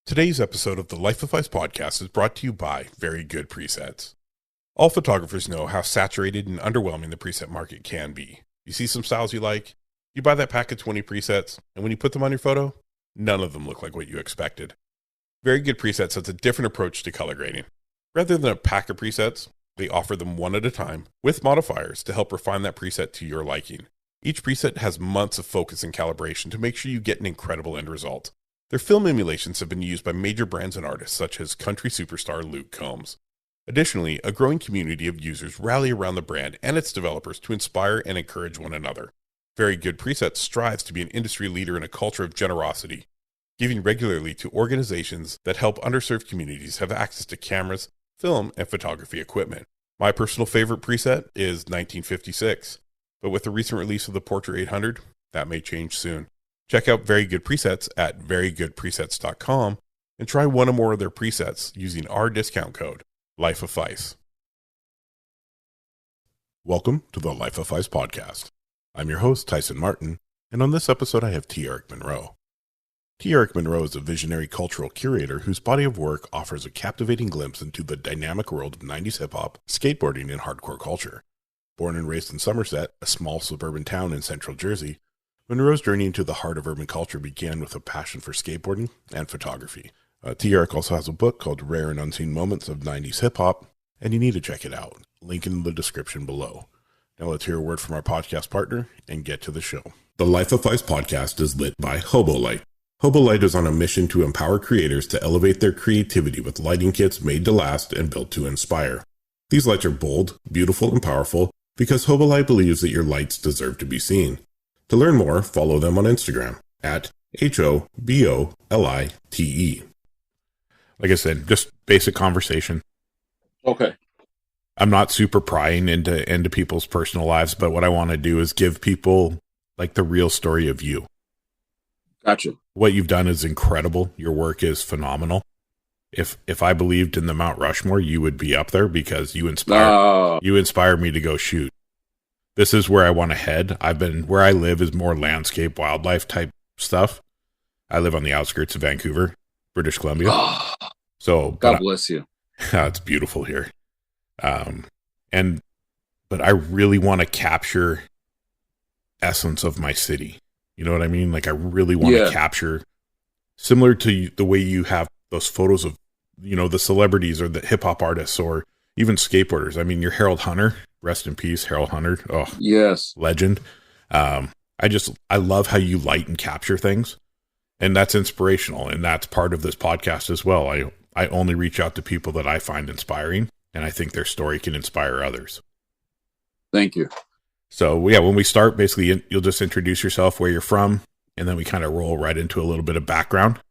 Today's episode of the Life of Phys Podcast is brought to you by Very Good Presets. All photographers know how saturated and underwhelming the preset market can be. You see some styles you like, you buy that pack of 20 presets, and when you put them on your photo, none of them look like what you expected. Very Good Presets has a different approach to color grading. Rather than a pack of presets, they offer them one at a time with modifiers to help refine that preset to your liking. Each preset has months of focus and calibration to make sure you get an incredible end result. Their film emulations have been used by major brands and artists such as country superstar Luke Combs. Additionally, a growing community of users rally around the brand and its developers to inspire and encourage one another. Very Good Presets strives to be an industry leader in a culture of generosity, giving regularly to organizations that help underserved communities have access to cameras, film, and photography equipment. My personal favorite preset is 1956, but with the recent release of the Portrait 800, that may change soon. Check out Very Good Presets at verygoodpresets.com and try one or more of their presets using our discount code, Life of Phys. Welcome to the Life of Phys Podcast. I'm your host, Tyson Martin, and on this episode I have T. Eric Monroe. T. Eric Monroe is a visionary cultural curator whose body of work offers a captivating glimpse into the dynamic world of 90s hip-hop, skateboarding, and hardcore culture. Born and raised in Somerset, a small suburban town in central Jersey, Monroe's journey into the heart of urban culture began with a passion for skateboarding and photography. T. Eric also has a book called Rare and Unseen Moments of 90s Hip-Hop, and you need to check it out. Link in the description below. Now let's hear a word from our podcast partner and get to the show. The Life of Phys Podcast is lit by Hobolight. Hobolight is on a mission to empower creators to elevate their creativity with lighting kits made to last and built to inspire. These lights are bold, beautiful, and powerful because Hobolight believes that your lights deserve to be seen. To learn more, follow them on Instagram at HOBOLITE. Like I said, just basic conversation. Okay. I'm not super prying into people's personal lives, but what I want to do is give people like the real story of you. Gotcha. What you've done is incredible. Your work is phenomenal. If I believed in the Mount Rushmore, you would be up there because you inspire me to go shoot. This is where I want to head. Where I live is more landscape, wildlife type stuff. I live on the outskirts of Vancouver, British Columbia. So God bless you. It's beautiful here. But I really want to capture essence of my city. You know what I mean? Like I really want to capture, similar to the way you have those photos of, the celebrities or the hip hop artists or even skateboarders. I mean, you're Harold Hunter. Rest in peace, Harold Hunter. Oh, yes. Legend. I love how you light and capture things. And that's inspirational. And that's part of this podcast as well. I only reach out to people that I find inspiring. And I think their story can inspire others. Thank you. So, yeah, when we start, basically, you'll just introduce yourself, where you're from. And then we kind of roll right into a little bit of background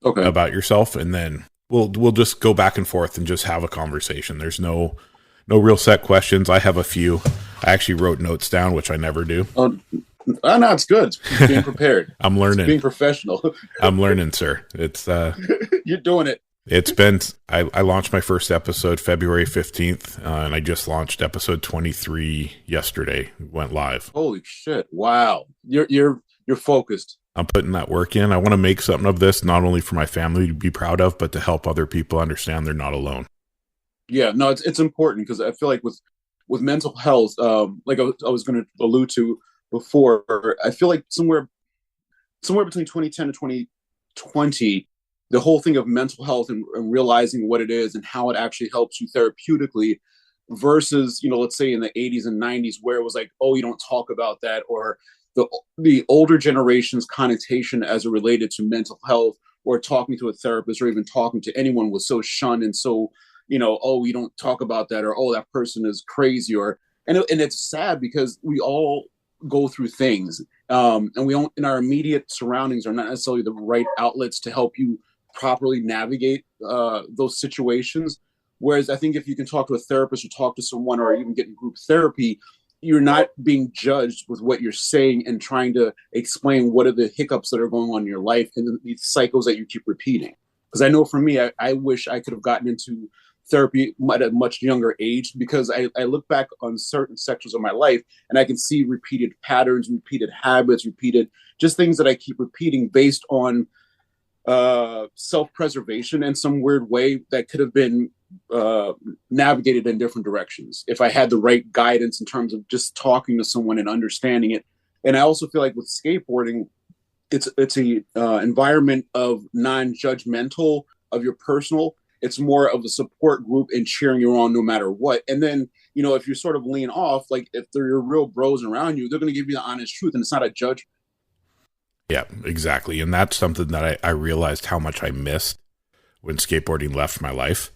about yourself. And then we'll just go back and forth and just have a conversation. There's no real set questions. I have a few. I actually wrote notes down, which I never do. Oh, no, it's good. It's being prepared. I'm learning. It's being professional. I'm learning, sir. It's You're doing it. It's been. I launched my first episode February 15th, and I just launched episode 23 yesterday. Went live. Holy shit! Wow, you're focused. I'm putting that work in. I want to make something of this, not only for my family to be proud of, but to help other people understand they're not alone. Yeah, no, it's important because I feel like with mental health, like I was going to allude to before, I feel like somewhere between 2010 and 2020, the whole thing of mental health and realizing what it is and how it actually helps you therapeutically versus, let's say in the 80s and 90s where it was like, oh, you don't talk about that, or the older generation's connotation as it related to mental health or talking to a therapist or even talking to anyone was so shunned and so, oh, you don't talk about that, or, oh, that person is crazy, and it's sad because we all go through things, and we don't, in our immediate surroundings are not necessarily the right outlets to help you properly navigate those situations. Whereas I think if you can talk to a therapist or talk to someone or even get in group therapy, you're not being judged with what you're saying and trying to explain what are the hiccups that are going on in your life and the cycles that you keep repeating. Because I know for me, I wish I could have gotten into therapy at a much younger age, because I look back on certain sections of my life and I can see repeated patterns, repeated habits, repeated just things that I keep repeating based on self-preservation in some weird way that could have been navigated in different directions if I had the right guidance in terms of just talking to someone and understanding it. And I also feel like with skateboarding, it's a environment of non-judgmental of your personal. It's more of a support group and cheering you on no matter what. And then, you know, if you sort of lean off, like if they're your real bros around you, they're going to give you the honest truth, and it's not a judgment. Yeah, exactly. And that's something that I realized how much I missed when skateboarding left my life.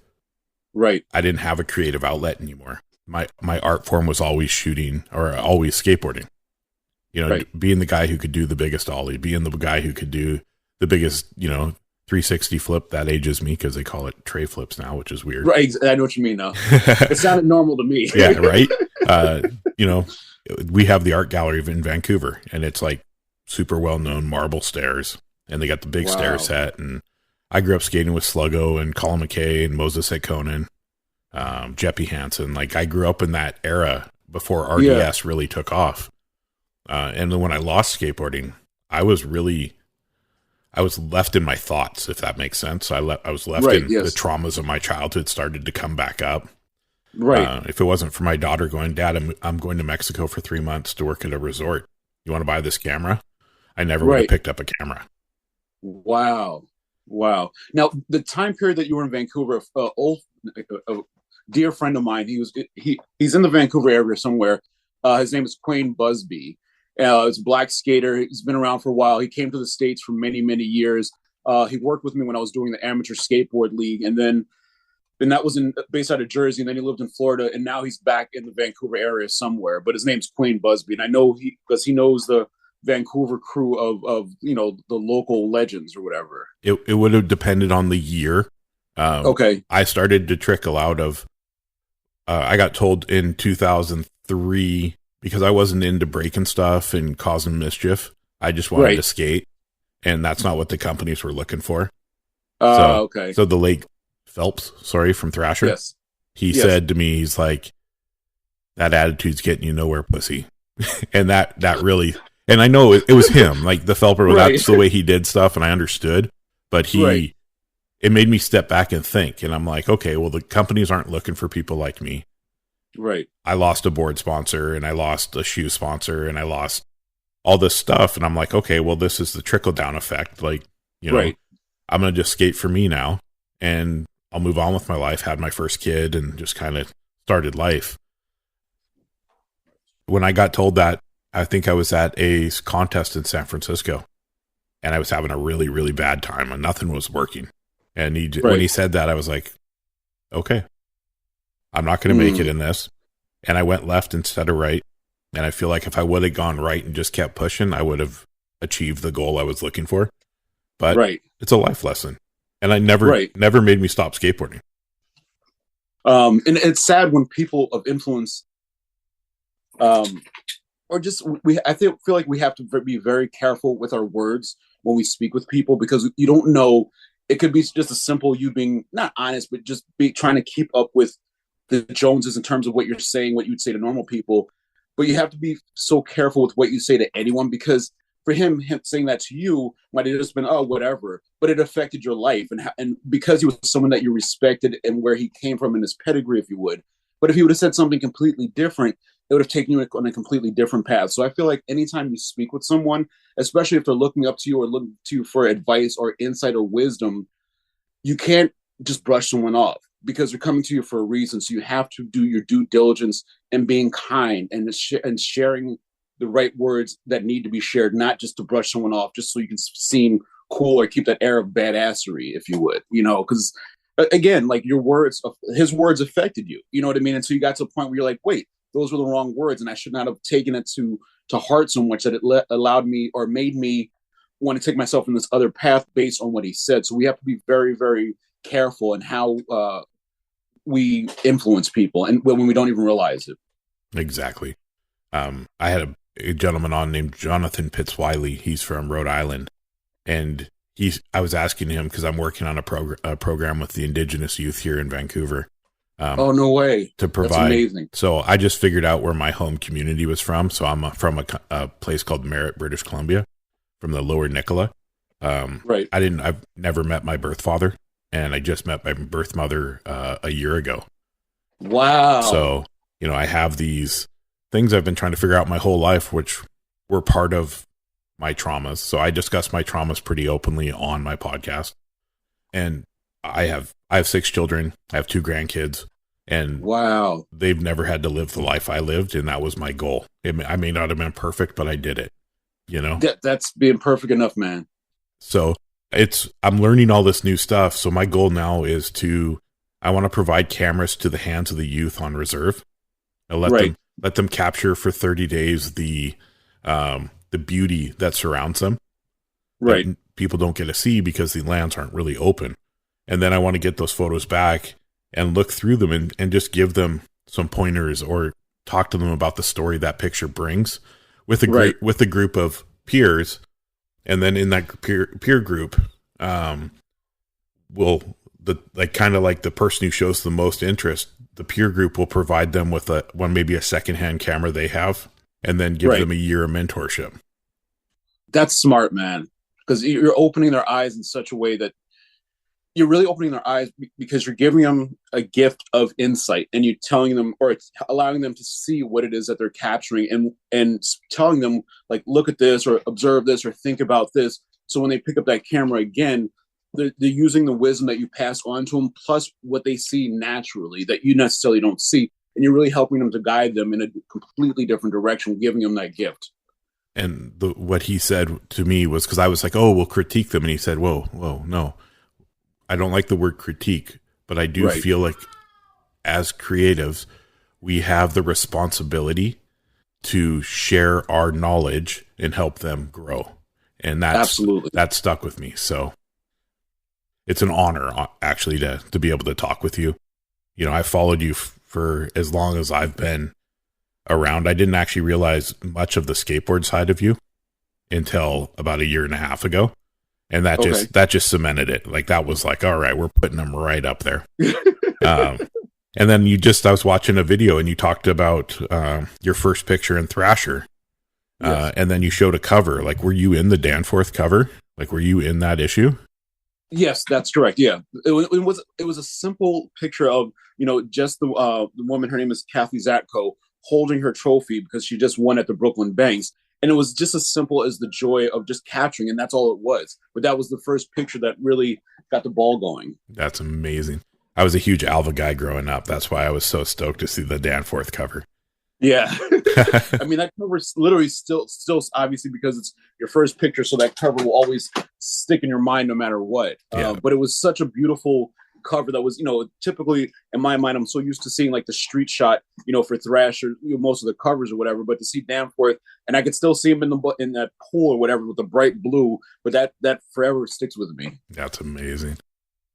Right. I didn't have a creative outlet anymore. My art form was always shooting or always skateboarding. You know, right. Being the guy who could do the biggest ollie, being the guy who could do the biggest, 360 flip. That ages me because they call it tray flips now, which is weird. Right. I know what you mean now. It sounded normal to me. Yeah, right. We have the art gallery in Vancouver, and it's like super well-known marble stairs, and they got the big stair set. And I grew up skating with Sluggo and Colin McKay and Moses Ekkonen, Jeppy Hansen. Like I grew up in that era before RDS really took off. And then when I lost skateboarding, I was left in my thoughts, if that makes sense. I was left in the traumas of my childhood started to come back up. Right. If it wasn't for my daughter going, Dad, I'm going to Mexico for 3 months to work at a resort. You want to buy this camera? I never would have picked up a camera. Wow. Now, the time period that you were in Vancouver, a dear friend of mine, he's in the Vancouver area somewhere. His name is Quayne Busby. He's a black skater. He's been around for a while. He came to the States for many, many years. He worked with me when I was doing the amateur skateboard league. And that was based out of Jersey. And then he lived in Florida. And now he's back in the Vancouver area somewhere. But his name's Quayne Busby. And I know because he knows the Vancouver crew of the local legends or whatever. It would have depended on the year. Okay. I started to trickle out of, I got told in 2003, because I wasn't into breaking stuff and causing mischief. I just wanted to skate, and that's not what the companies were looking for. Okay. So the late Phelps, from Thrasher, he said to me, he's like, that attitude's getting you nowhere, pussy. And that really, and I know it was him, like the Phelper, that's the way he did stuff, and I understood, but it made me step back and think, and I'm like, okay, well, the companies aren't looking for people like me. Right. I lost a board sponsor, and I lost a shoe sponsor, and I lost all this stuff. And I'm like, okay, well, this is the trickle down effect. Like, I'm going to just skate for me now, and I'll move on with my life. Had my first kid and just kind of started life. When I got told that, I think I was at a contest in San Francisco, and I was having a really, really bad time, and nothing was working. And when he said that, I was like, okay, I'm not going to make it in this. And I went left instead of right. And I feel like if I would have gone right and just kept pushing, I would have achieved the goal I was looking for. But it's a life lesson. And I never made me stop skateboarding. And it's sad when people of influence, or just, I feel like we have to be very careful with our words when we speak with people, because you don't know, it could be just a simple you being not honest, but just trying to keep up with the Joneses in terms of what you're saying, what you would say to normal people. But you have to be so careful with what you say to anyone, because for him saying that to you might have just been, oh, whatever, but it affected your life. And because he was someone that you respected and where he came from in his pedigree, if you would. But if he would have said something completely different, it would have taken you on a completely different path. So I feel like anytime you speak with someone, especially if they're looking up to you or looking to you for advice or insight or wisdom, you can't just brush someone off, because they're coming to you for a reason. So you have to do your due diligence and being kind and sharing the right words that need to be shared, not just to brush someone off, just so you can seem cool or keep that air of badassery, if you would, because again, like his words affected you, you know what I mean? And so you got to a point where you're like, wait, those were the wrong words. And I should not have taken it to heart so much that it allowed me or made me want to take myself in this other path based on what he said. So we have to be very, very careful in how we influence people, and when we don't even realize it. Exactly. I had a gentleman on named Jonathan Pitts-Wiley. He's from Rhode Island, and I was asking him, because I'm working on a program with the Indigenous youth here in Vancouver. Oh, no way. To provide. That's amazing. So I just figured out where my home community was from. So I'm from a place called Merritt, British Columbia, from the Lower Nicola. Right. I've never met my birth father, and I just met my birth mother a year ago. Wow. So, I have these things I've been trying to figure out my whole life, which were part of my traumas. So I discuss my traumas pretty openly on my podcast. And I have 6 children. I have 2 grandkids, and Wow. they've never had to live the life I lived. And that was my goal. I may not have been perfect, but I did it, That's being perfect enough, man. So I'm learning all this new stuff. So my goal now is I want to provide cameras to the hands of the youth on reserve. And let them capture for 30 days the beauty that surrounds them. Right. That people don't get to see because the lands aren't really open. And then I want to get those photos back and look through them and just give them some pointers or talk to them about the story that picture brings with a group of peers. And then in that peer group, kind of like the person who shows the most interest, the peer group will provide them with maybe a secondhand camera they have, and then give them a year of mentorship. That's smart, man. Because you're opening their eyes in such a way that you're really opening their eyes because you're giving them a gift of insight, and you're telling them or allowing them to see what it is that they're capturing, and telling them, like, look at this or observe this or think about this. So when they pick up that camera again, they're using the wisdom that you pass on to them, plus what they see naturally that you necessarily don't see. And you're really helping them to guide them in a completely different direction, giving them that gift. And what he said to me was, because I was like, oh, we'll critique them. And he said, whoa, no. I don't like the word critique, but I do feel like as creatives, we have the responsibility to share our knowledge and help them grow. And that stuck with me. So it's an honor actually to be able to talk with you. I followed you for as long as I've been around. I didn't actually realize much of the skateboard side of you until about 1.5 years ago. And that just cemented it. Like, that was like, all right, we're putting them right up there. And then I was watching a video and you talked about your first picture in Thrasher. Yes. And then you showed a cover. Like, were you in the Danforth cover? Like, were you in that issue? Yes, that's correct. Yeah. It was a simple picture of, just the woman, her name is Kathy Zatko, holding her trophy because she just won at the Brooklyn Banks. And it was just as simple as the joy of just capturing, and that's all it was. But that was the first picture that really got the ball going. That's amazing. I was a huge Alva guy growing up. That's why I was so stoked to see the Danforth cover. Yeah. I mean, that cover is literally still obviously because it's your first picture, so that cover will always stick in your mind no matter what. Yeah. But it was such a beautiful cover that was, typically in my mind, I'm so used to seeing like the street shot, for Thrasher, most of the covers or whatever, but to see Danforth, and I could still see him in that pool or whatever with the bright blue, but that forever sticks with me. That's amazing.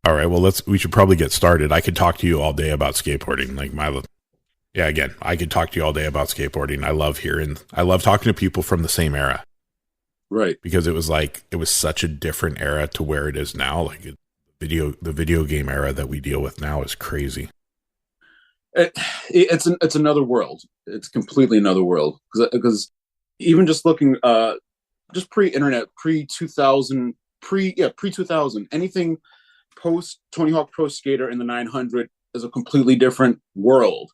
All right, well, we should probably get started. I could talk to you all day about skateboarding. I could talk to you all day about skateboarding. I love talking to people from the same era. Right. Because it was such a different era to where it is now. Like, the video game era that we deal with now is crazy. It's another world. It's completely another world because even just looking just pre-internet, pre-2000, anything post Tony Hawk Pro Skater in the 900 is a completely different world,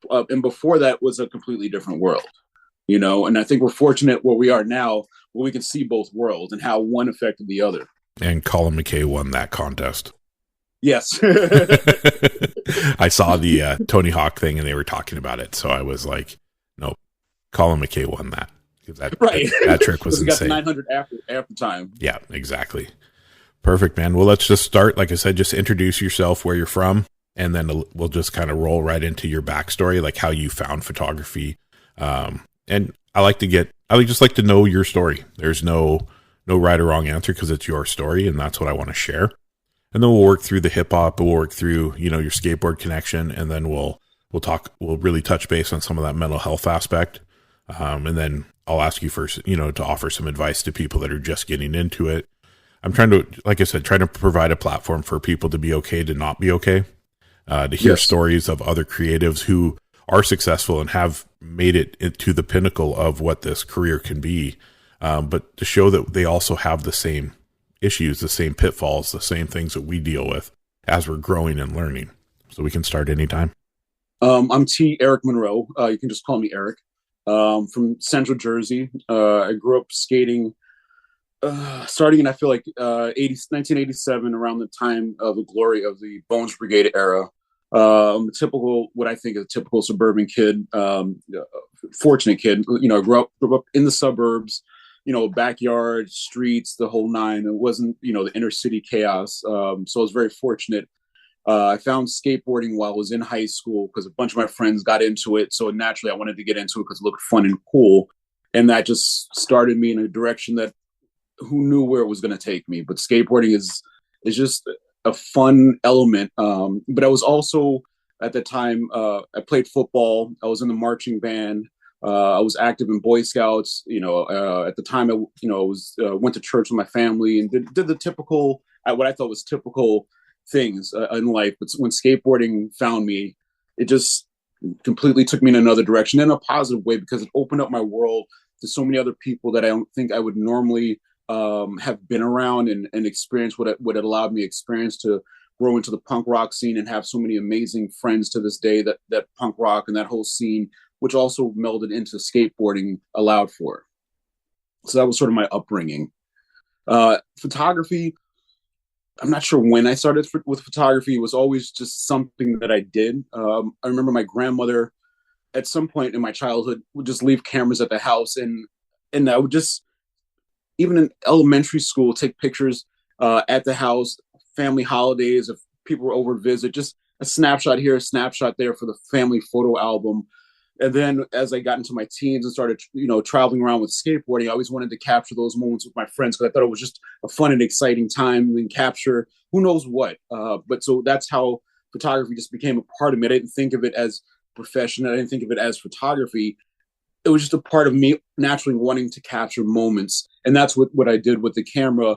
and before that was a completely different world. And I think we're fortunate where we are now, where we can see both worlds and how one affected the other. And Colin McKay won that contest. Yes. I saw the Tony Hawk thing and they were talking about it. So I was like, nope, Colin McKay won that. That trick was insane. Got the 900 after time. Yeah, exactly. Perfect, man. Well, let's just start. Like I said, just introduce yourself, where you're from, and then we'll just kind of roll right into your backstory, like how you found photography. And I just like to know your story. There's no right or wrong answer because it's your story, and that's what I want to share. And then we'll work through the hip hop, we'll work through, your skateboard connection, and then we'll really touch base on some of that mental health aspect. And then I'll ask you first, to offer some advice to people that are just getting into it. I'm trying to provide a platform for people to be okay to not be okay, to hear stories of other creatives who are successful and have made it to the pinnacle of what this career can be. But to show that they also have the same issues, the same pitfalls, the same things that we deal with as we're growing and learning. So we can start anytime. I'm Eric Monroe. You can just call me Eric. From Central Jersey. I grew up skating, starting in, I feel like, 1987, around the time of the glory of the Bones Brigade era. What I think is a typical suburban kid, fortunate kid. I grew up in the suburbs, backyard, streets, the whole nine. It wasn't, the inner city chaos. So I was very fortunate. I found skateboarding while I was in high school because a bunch of my friends got into it. So naturally, I wanted to get into it because it looked fun and cool. And that just started me in a direction that who knew where it was going to take me. But skateboarding is just a fun element. But I was also, at the time, I played football. I was in the marching band. I was active in Boy Scouts. At the time, I went to church with my family and did the typical, what I thought was typical things in life. But when skateboarding found me, it just completely took me in another direction in a positive way, because it opened up my world to so many other people that I don't think I would normally have been around and experience what it allowed me experience to grow into the punk rock scene and have so many amazing friends to this day that punk rock and that whole scene, which also melded into skateboarding, allowed for. So that was sort of my upbringing. Photography, I'm not sure when I started with photography. It was always just something that I did. I remember my grandmother at some point in my childhood would just leave cameras at the house, and I would just, even in elementary school, take pictures at the house, family holidays, if people were over to visit, just a snapshot here, a snapshot there for the family photo album. And then as I got into my teens and started, traveling around with skateboarding, I always wanted to capture those moments with my friends because I thought it was just a fun and exciting time, and capture who knows what. But so that's how photography just became a part of me. I didn't think of it as profession. I didn't think of it as photography. It was just a part of me naturally wanting to capture moments. And that's what I did with the camera.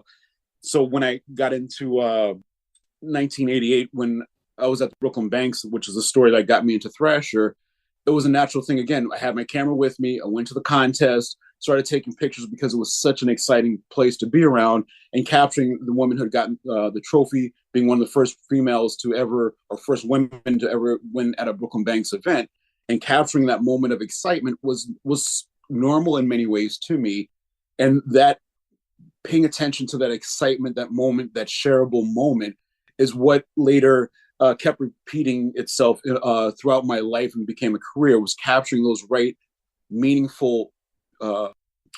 So when I got into 1988, when I was at the Brooklyn Banks, which is the story that got me into Thrasher, it was a natural thing. Again, I had my camera with me. I went to the contest, started taking pictures because it was such an exciting place to be around, and capturing the woman who had gotten the trophy, being one of the first females to ever, or first women to ever win at a Brooklyn Banks event. And capturing that moment of excitement was normal in many ways to me. And that paying attention to that excitement, that moment, that shareable moment is what later kept repeating itself throughout my life and became a career, was capturing those right, meaningful,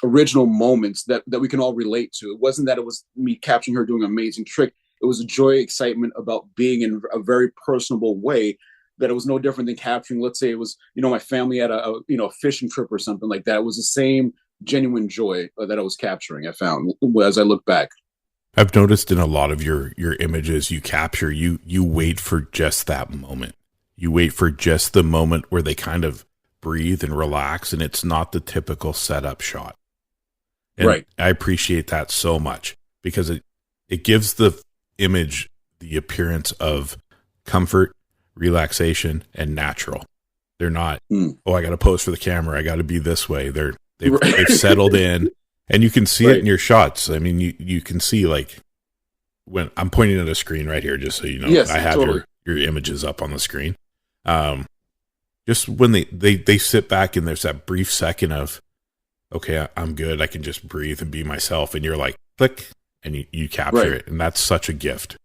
original moments that we can all relate to. It wasn't that it was me capturing her doing an amazing trick. It was a joy, excitement about being in a very personable way, that it was no different than capturing, let's say it was, my family had a fishing trip or something like that. It was the same genuine joy that I was capturing, I found, as I look back. I've noticed in a lot of your images you capture, you wait for just that moment. You wait for just the moment where they kind of breathe and relax, and it's not the typical setup shot. And right. I appreciate that so much, because it gives the image the appearance of comfort, relaxation, and natural. They're not, I got to pose for the camera, I got to be this way. They've settled in. And you can see it in your shots. I mean, you can see, like, when I'm pointing at a screen right here, just so you know, yes, I have totally. your images up on the screen. Just when they sit back and there's that brief second of, okay, I'm good. I can just breathe and be myself. And you're like, click, and you capture it. And that's such a gift.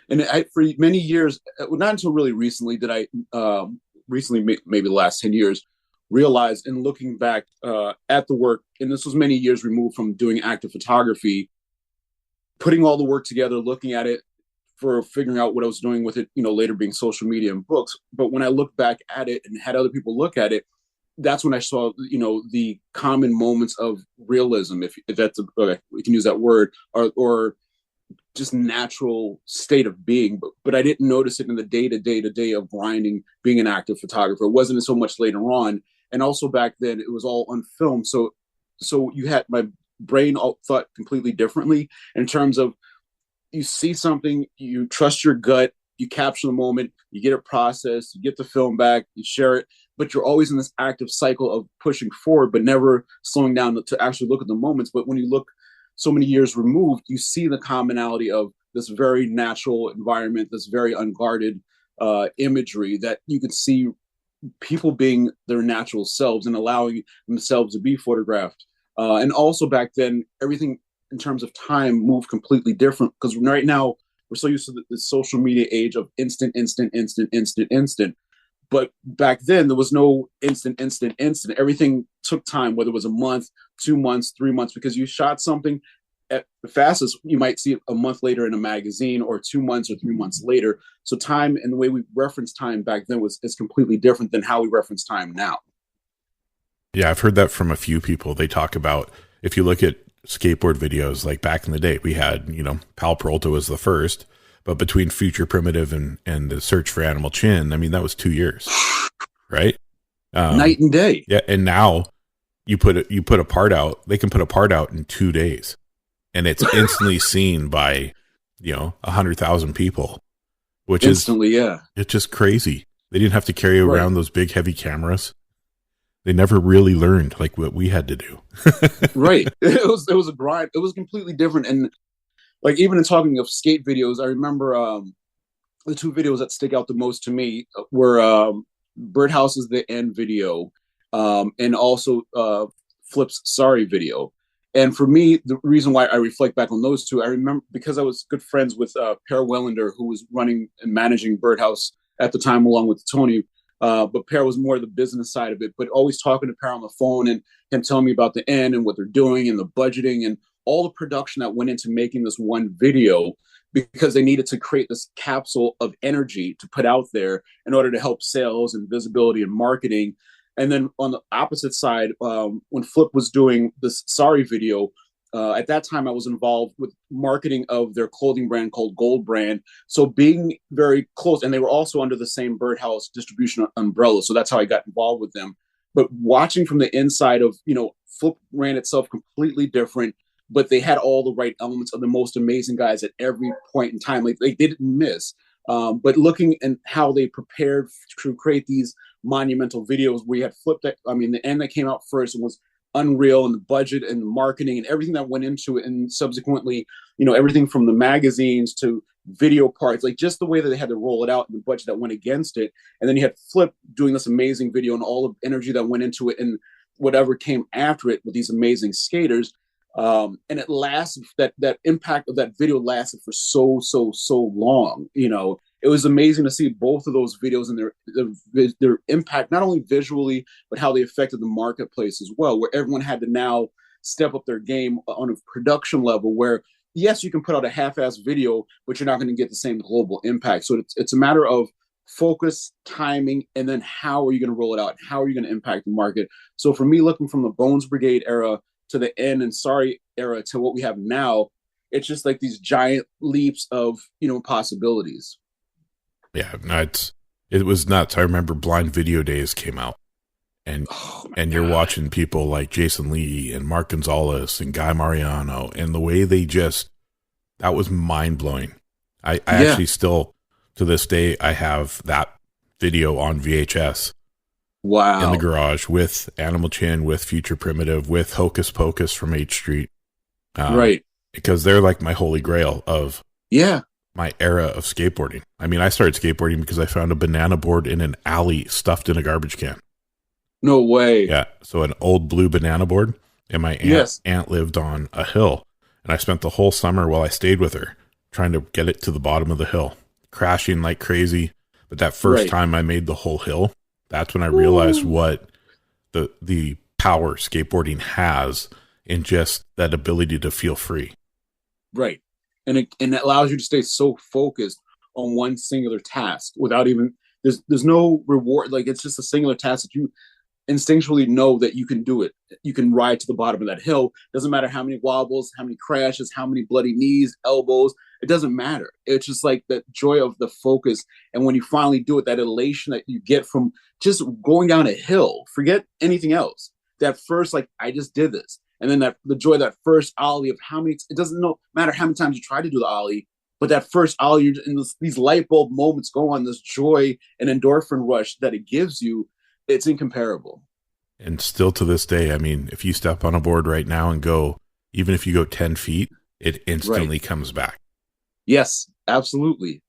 And for many years, not until really recently did I, maybe the last 10 years, realized, in looking back at the work, and this was many years removed from doing active photography, putting all the work together, looking at it for figuring out what I was doing with it, later being social media and books. But when I look back at it and had other people look at it, that's when I saw, the common moments of realism, if that's okay, we can use that word, or just natural state of being, but I didn't notice it in the day of grinding, being an active photographer. It wasn't so much later on. And also back then it was all on film. So you had, my brain all thought completely differently in terms of, you see something, you trust your gut, you capture the moment, you get it processed, you get the film back, you share it, but you're always in this active cycle of pushing forward, but never slowing down to actually look at the moments. But when you look so many years removed, you see the commonality of this very natural environment, this very unguarded imagery that you could see people being their natural selves and allowing themselves to be photographed. And also back then, everything in terms of time moved completely different, because right now we're so used to the social media age of instant, instant, instant, instant, instant. But back then there was no instant, instant, instant. Everything took time, whether it was a month, 2 months, 3 months, because you shot something at the fastest, you might see it a month later in a magazine, or 2 months or 3 months later. So time and the way we reference time back then is completely different than how we reference time now. Yeah, I've heard that from a few people. They talk about, if you look at skateboard videos, like back in the day, we had, Pal Peralta was the first, but between Future Primitive and the Search for Animal Chin, I mean, that was 2 years, right? Night and day. Yeah, and now you put a part out, they can put a part out in 2 days, and it's instantly seen by, 100,000 people, which instantly, yeah. It's just crazy. They didn't have to carry around those big, heavy cameras. They never really learned like what we had to do. Right. It was a grind. It was completely different. And like, even in talking of skate videos, I remember the two videos that stick out the most to me were Birdhouse's The End video, and also Flip's Sorry video. And for me, the reason why I reflect back on those two, I remember because I was good friends with Per Wellender, who was running and managing Birdhouse at the time, along with Tony. But Per was more the business side of it, but always talking to Per on the phone and him telling me about The End and what they're doing and the budgeting and all the production that went into making this one video, because they needed to create this capsule of energy to put out there in order to help sales and visibility and marketing. And then on the opposite side, when Flip was doing this Sorry video, at that time I was involved with marketing of their clothing brand called Gold Brand. So being very close, and they were also under the same Birdhouse distribution umbrella. So that's how I got involved with them. But watching from the inside of, Flip ran itself completely different, but they had all the right elements of the most amazing guys at every point in time. Like they didn't miss. But looking at how they prepared to create these monumental videos, we had Flip that, The End that came out first and was unreal, and the budget and the marketing and everything that went into it. And subsequently, everything from the magazines to video parts, like just the way that they had to roll it out and the budget that went against it. And then you had Flip doing this amazing video and all the energy that went into it and whatever came after it with these amazing skaters. And it lasted, that impact of that video lasted for so long. It was amazing to see both of those videos and their impact, not only visually, but how they affected the marketplace as well, where everyone had to now step up their game on a production level where, yes, you can put out a half-ass video, but you're not going to get the same global impact. So it's a matter of focus, timing, and then how are you going to roll it out? How are you going to impact the market? So for me, looking from the Bones Brigade era to the End and Sorry era to what we have now, it's just like these giant leaps of, possibilities. Yeah, no, it was nuts. I remember Blind Video Days came out, and you're watching people like Jason Lee and Mark Gonzalez and Guy Mariano, and the way that was mind blowing. I actually still, to this day, I have that video on VHS. Wow. In the garage with Animal Chin, with Future Primitive, with Hocus Pocus from H Street. Right. Because they're like my holy grail of my era of skateboarding. I started skateboarding because I found a banana board in an alley stuffed in a garbage can. No way. Yeah. So an old blue banana board, and my aunt lived on a hill. And I spent the whole summer while I stayed with her trying to get it to the bottom of the hill, crashing like crazy. But that first time I made the whole hill, that's when I realized what the power skateboarding has in just that ability to feel free. Right. And it allows you to stay so focused on one singular task without even, there's no reward. Like, it's just a singular task that you instinctually know that you can do it. You can ride to the bottom of that hill. Doesn't matter how many wobbles, how many crashes, how many bloody knees, elbows. It doesn't matter. It's just like that joy of the focus. And when you finally do it, that elation that you get from just going down a hill, forget anything else. That first, like, I just did this. And then the joy of that first ollie of it doesn't matter how many times you try to do the ollie, but that first ollie, and these light bulb moments go on, this joy and endorphin rush that it gives you, it's incomparable. And still to this day, if you step on a board right now and go, even if you go 10 feet, it instantly Right. comes back. Yes, absolutely.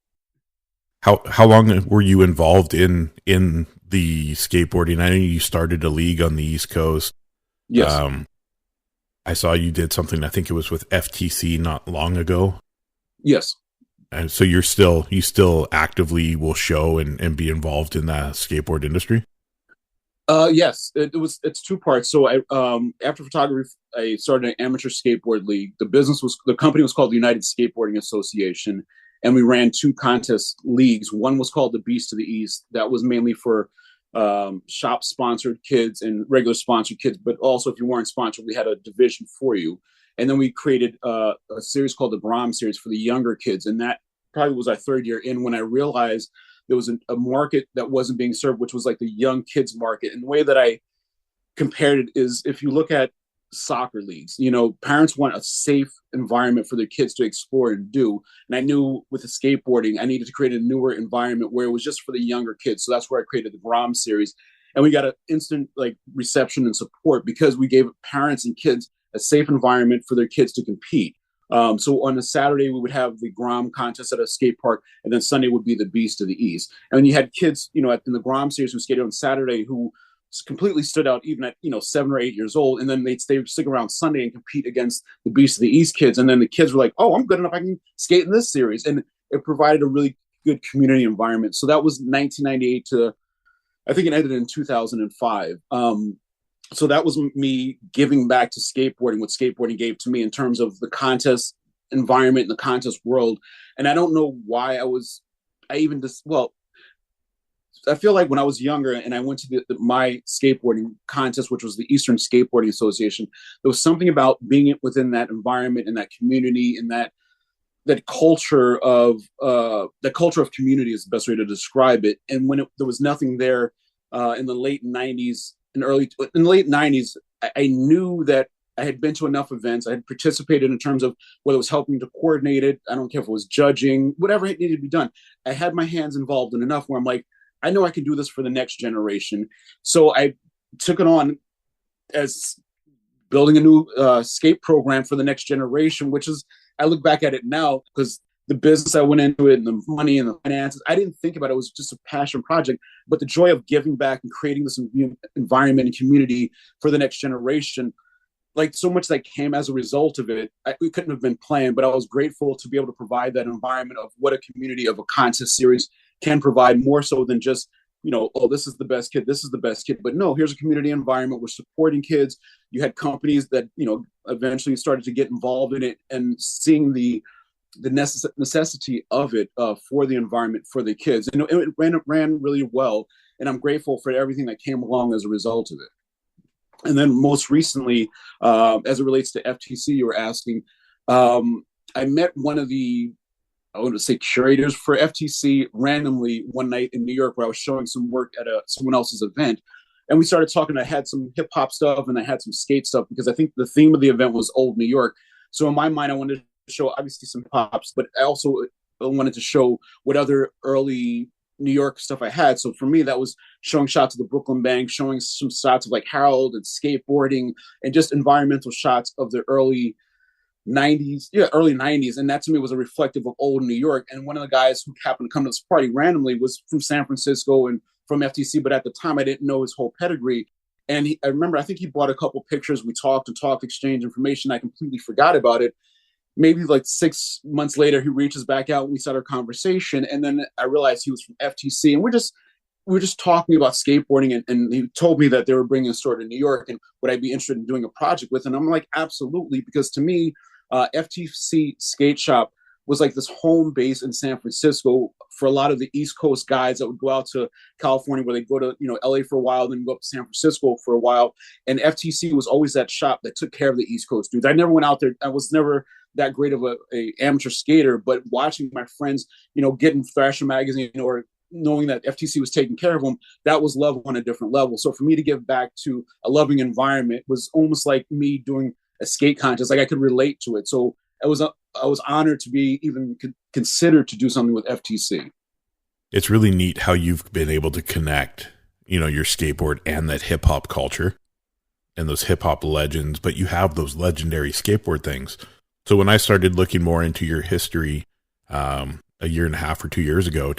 How long were you involved in the skateboarding? I know you started a league on the East Coast. Yes. I saw you did something, I think it was with FTC not long ago. Yes. And so you still actively will show and be involved in the skateboard industry? Yes, it's two parts. So after photography, I started an amateur skateboard league. The company was called the United Skateboarding Association, and we ran two contest leagues. One was called the Beast of the East. That was mainly for shop sponsored kids and regular sponsored kids, but also if you weren't sponsored, we had a division for you. And then we created a series called the Grom series for the younger kids, and that probably was our third year in when I realized there was a market that wasn't being served, which was like the young kids market. And the way that I compared it is if you look at soccer leagues, parents want a safe environment for their kids to explore and do. And I knew with the skateboarding, I needed to create a newer environment where it was just for the younger kids. So that's where I created the Grom series. And we got an instant reception and support because we gave parents and kids a safe environment for their kids to compete. So on a Saturday, we would have the Grom contest at a skate park, and then Sunday would be the Beast of the East. And you had kids, in the Grom series who skated on Saturday who completely stood out even at, 7 or 8 years old. And then they'd stick around Sunday and compete against the Beast of the East kids. And then the kids were like, oh, I'm good enough. I can skate in this series. And it provided a really good community environment. So that was 1998 to, I think it ended in 2005. So that was me giving back to skateboarding, what skateboarding gave to me in terms of the contest environment and the contest world. And I don't know why I feel like when I was younger and I went to my skateboarding contest, which was the Eastern Skateboarding Association, there was something about being within that environment and that community and that culture of community is the best way to describe it. And when there was nothing there in the late 90s, in the late 90s, I knew that I had been to enough events. I had participated in terms of whether it was helping to coordinate it. I don't care if it was judging, whatever it needed to be done. I had my hands involved in enough where I'm like, I know I can do this for the next generation. So I took it on as building a new skate program for the next generation, which is, I look back at it now because the business I went into it and the money and the finances, I didn't think about it. It was just a passion project, but the joy of giving back and creating this environment and community for the next generation, like so much that came as a result of it, we couldn't have been planned, but I was grateful to be able to provide that environment of what a community of a contest series can provide, more so than just, oh, this is the best kid, this is the best kid. But no, here's a community environment. We're supporting kids. You had companies that, eventually started to get involved in it and seeing the necessity of it for the environment for the kids. And it ran really well. And I'm grateful for everything that came along as a result of it. And then most recently, as it relates to FTC, you were asking, I met one of the, I want to say curators for FTC randomly one night in New York where I was showing some work at someone else's event. And we started talking. I had some hip hop stuff and I had some skate stuff because I think the theme of the event was old New York. So in my mind, I wanted to show obviously some pops, but I also wanted to show what other early New York stuff I had. So for me, that was showing shots of the Brooklyn Bank, showing some shots of Harold and skateboarding and just environmental shots of the early 90s. And that to me was a reflective of old New York. And one of the guys who happened to come to this party randomly was from San Francisco and from FTC, but at the time I didn't know his whole pedigree. And I remember, I think he bought a couple pictures. We talked, exchanged information. I completely forgot about it. Maybe 6 months later, he reaches back out and we started our conversation. And then I realized he was from FTC, and we were just talking about skateboarding. And he told me that they were bringing a store to New York and would I be interested in doing a project with? And I'm like, absolutely. Because to me, FTC Skate Shop was like this home base in San Francisco for a lot of the East Coast guys that would go out to California, where they go to LA for a while, then go up to San Francisco for a while. And FTC was always that shop that took care of the East Coast dudes. I never went out there. I was never that great of a amateur skater, but watching my friends, getting Thrasher magazine or knowing that FTC was taking care of them, that was love on a different level. So for me to give back to a loving environment was almost like me doing a skate contest. I could relate to it. So I was honored to be even considered to do something with FTC. It's really neat how you've been able to connect, your skateboard and that hip hop culture. and those hip hop legends, but you have those legendary skateboard things. So when I started looking more into your history, a year and a half or 2 years ago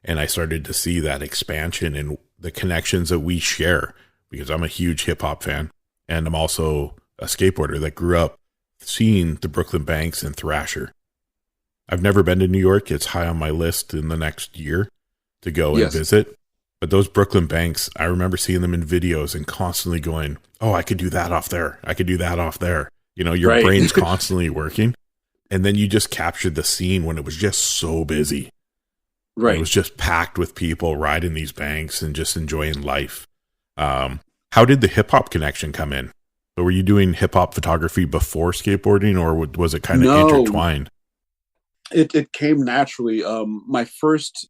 and I started to see that expansion and the connections that we share, because I'm a huge hip hop fan and I'm also a skateboarder that grew up seeing the Brooklyn Banks and Thrasher. I've never been to New York. It's high on my list in the next year to go and visit. But those Brooklyn Banks, I remember seeing them in videos and constantly going, oh, I could do that off there. I could do that off there. You know, your brain's constantly working. And then you just captured the scene when it was just so busy. Right. It was just packed with people riding these banks and just enjoying life. How did the hip hop connection come in? So were you doing hip hop photography before skateboarding, or was it kind of intertwined? It came naturally. My first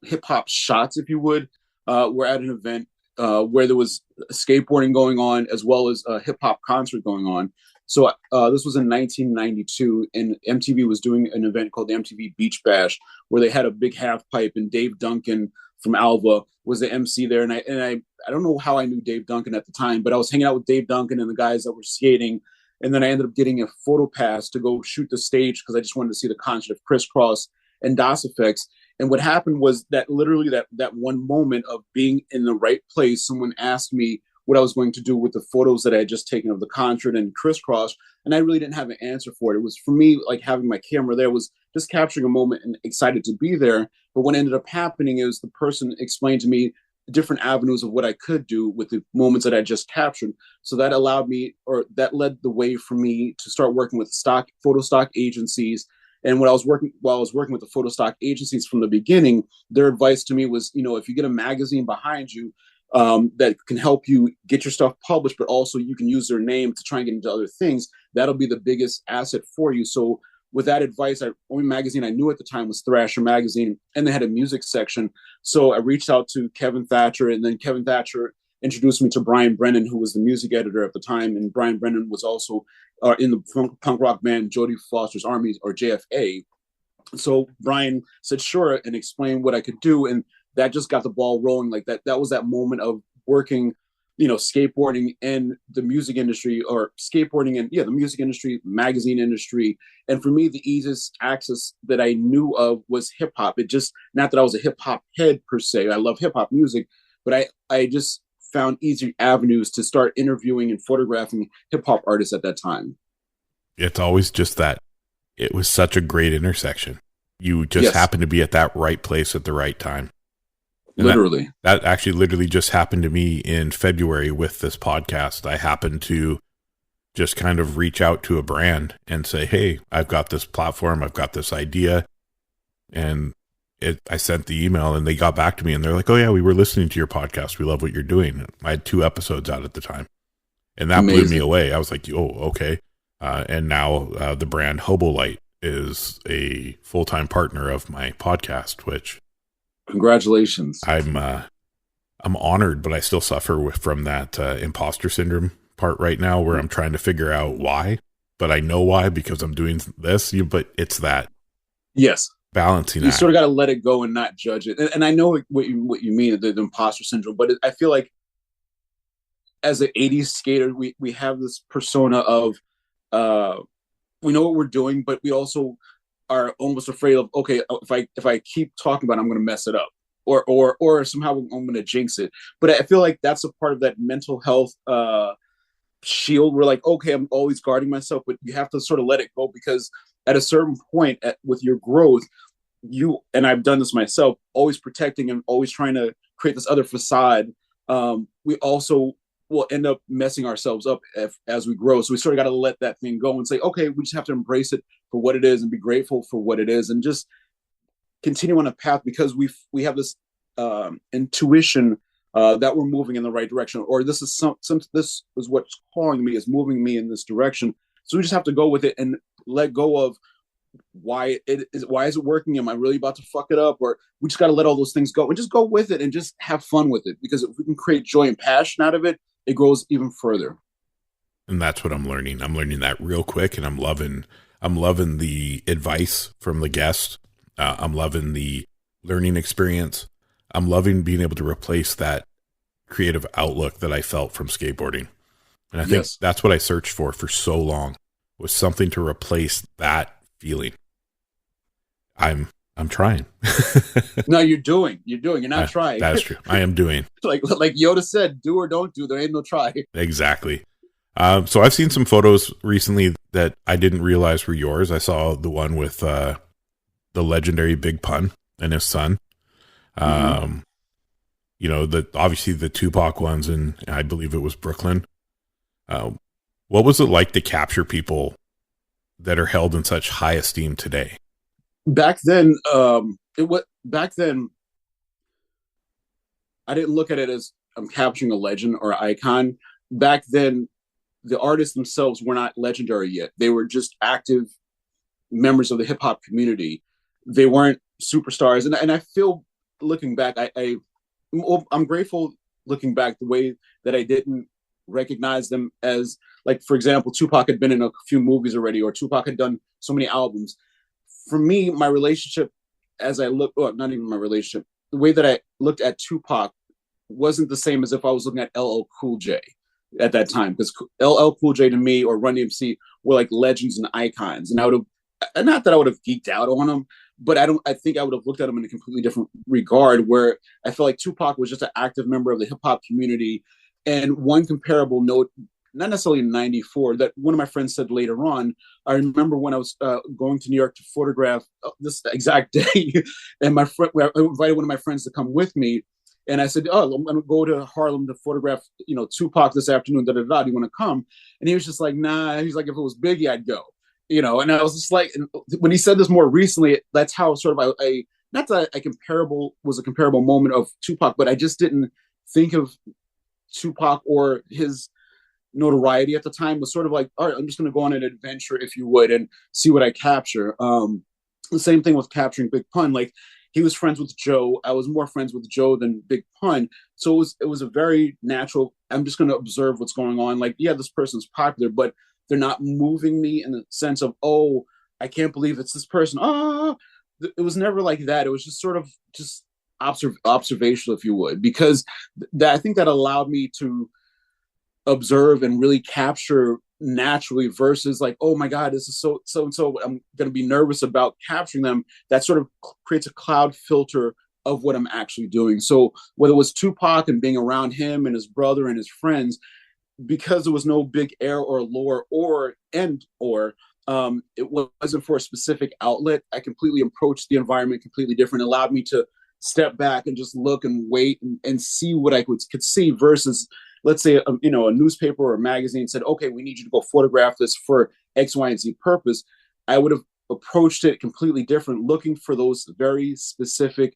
hip hop shots, if you would, were at an event where there was skateboarding going on as well as a hip hop concert going on. So this was in 1992, and MTV was doing an event called the MTV Beach Bash, where they had a big half pipe, and Dave Duncan from Alva was the MC there. And I don't know how I knew Dave Duncan at the time, but I was hanging out with Dave Duncan and the guys that were skating. And then I ended up getting a photo pass to go shoot the stage because I just wanted to see the concert of Crisscross and DOS Effects. And what happened was that literally that one moment of being in the right place, someone asked me what I was going to do with the photos that I had just taken of the concert and Crisscross. And I really didn't have an answer for it. It was, for me, like having my camera there was just capturing a moment and excited to be there. But what ended up happening is the person explained to me different avenues of what I could do with the moments that I just captured. So that allowed me, or that led the way for me to start working with photo stock agencies. And while I was working with the photo stock agencies from the beginning, their advice to me was, you know, if you get a magazine behind you that can help you get your stuff published, but also you can use their name to try and get into other things, that'll be the biggest asset for you. So with that advice, the only magazine I knew at the time was Thrasher magazine, and they had a music section. So I reached out to Kevin Thatcher, and then Kevin Thatcher introduced me to Brian Brennan, who was the music editor at the time. And Brian Brennan was also in the punk rock band Jodie Foster's Army, or JFA. So Brian said, sure, and explained what I could do. And that just got the ball rolling. Like that was that moment of working, you know, skateboarding and the music industry, or skateboarding and the music industry, magazine industry. And for me, the easiest access that I knew of was hip hop. It just, not that I was a hip hop head per se. I love hip hop music, but I just found easy avenues to start interviewing and photographing hip hop artists at that time. It's always just that it was such a great intersection. You just happened to be at that right place at the right time. And literally. That actually literally just happened to me in February with this podcast. I happened to just kind of reach out to a brand and say, hey, I've got this platform, I've got this idea. And I sent the email and they got back to me and they're like, oh yeah, we were listening to your podcast. We love what you're doing. I had 2 episodes out at the time. And that blew me away. I was like, oh, okay. And now the brand Hobolite is a full-time partner of my podcast, which... Congratulations. I'm honored, but I still suffer from that imposter syndrome part right now where I'm trying to figure out why, but I know why because I'm doing this, but it's that. Yes. Balancing you sort of got to let it go and not judge it. And I know what you mean, the imposter syndrome, but I feel like as an 80s skater, we have this persona of, we know what we're doing, but we also are almost afraid of, okay, if I keep talking about it, I'm going to mess it up, or somehow I'm going to jinx it. But I feel like that's a part of that mental health shield. We're like, okay, I'm always guarding myself, but you have to sort of let it go, because at a certain point with your growth, and I've done this myself, always protecting and always trying to create this other facade. We also will end up messing ourselves up as we grow. So we sort of got to let that thing go and say, okay, we just have to embrace it for what it is and be grateful for what it is and just continue on a path, because we have this intuition that we're moving in the right direction, or this is this is what's calling me, is moving me in this direction. So we just have to go with it and let go of why is it working? Am I really about to fuck it up? Or we just got to let all those things go and just go with it and just have fun with it, because if we can create joy and passion out of it, it grows even further. And that's what I'm learning. I'm learning that real quick, and I'm loving the advice from the guest. I'm loving the learning experience. I'm loving being able to replace that creative outlook that I felt from skateboarding. And I think Yes. that's what I searched for so long, was something to replace that feeling. I'm trying. No, you're doing. You're not trying. That is true. I am doing. like Yoda said, do or don't do. There ain't no try. Exactly. So I've seen some photos recently that I didn't realize were yours. I saw the one with the legendary Big Pun and his son. You know, obviously the Tupac ones, and I believe it was Brooklyn. What was it like to capture people that are held in such high esteem today? Back then, back then, I didn't look at it as I'm capturing a legend or icon. Back then, the artists themselves were not legendary yet. They were just active members of the hip hop community. They weren't superstars. And I feel, looking back, I'm grateful looking back the way that I didn't recognize them as, like, for example, Tupac had been in a few movies already, or Tupac had done so many albums. For me, my relationship, as I look, well, not even my relationship, the way that I looked at Tupac wasn't the same as if I was looking at LL Cool J at that time, because LL Cool J to me, or Run DMC, were like legends and icons. And I would have, not that I would have geeked out on them, but I think I would have looked at them in a completely different regard, where I felt like Tupac was just an active member of the hip hop community. And one comparable note, not necessarily in '94, that one of my friends said later on. I remember when I was going to New York to photograph this exact day, and I invited one of my friends to come with me. And I said, "Oh, I'm going to go to Harlem to photograph, Tupac this afternoon. Da da da. Do you want to come?" And he was just like, "Nah." He's like, "If it was Biggie, I'd go." And I was just like, when he said this more recently, that's how sort of I not that a comparable moment of Tupac, but I just didn't think of Tupac or his notoriety at the time was sort of like, all right, I'm just going to go on an adventure, if you would, and see what I capture. The same thing with capturing Big Pun. Like, he was friends with Joe. I was more friends with Joe than Big Pun. So it was a very natural, I'm just going to observe what's going on. Like, yeah, this person's popular, but they're not moving me in the sense of, oh, I can't believe it's this person. It was never like that. It was just sort of just observational, if you would, because I think that allowed me to observe and really capture naturally, versus like, oh my God, this is so and so, I'm going to be nervous about capturing them. That sort of creates a cloud filter of what I'm actually doing. So whether it was Tupac and being around him and his brother and his friends, because there was no big air or lore it wasn't for a specific outlet, I completely approached the environment completely different. It allowed me to step back and just look and wait and see what I could see, versus, let's say, a newspaper or a magazine said, okay, we need you to go photograph this for X, Y, and Z purpose. I would have approached it completely different, looking for those very specific,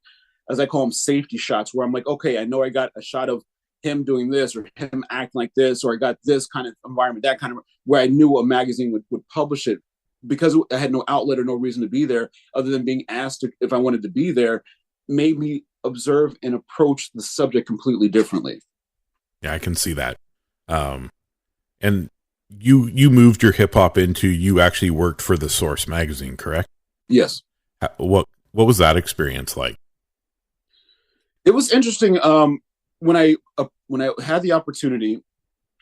as I call them, safety shots, where I'm like, okay, I know I got a shot of him doing this, or him acting like this, or I got this kind of environment, that kind of, where I knew a magazine would publish it, because I had no outlet or no reason to be there other than being asked if I wanted to be there, made me observe and approach the subject completely differently. Yeah, I can see that. And you moved your hip hop into, you actually worked for the Source magazine, correct? Yes. What was that experience like? It was interesting. When I had the opportunity,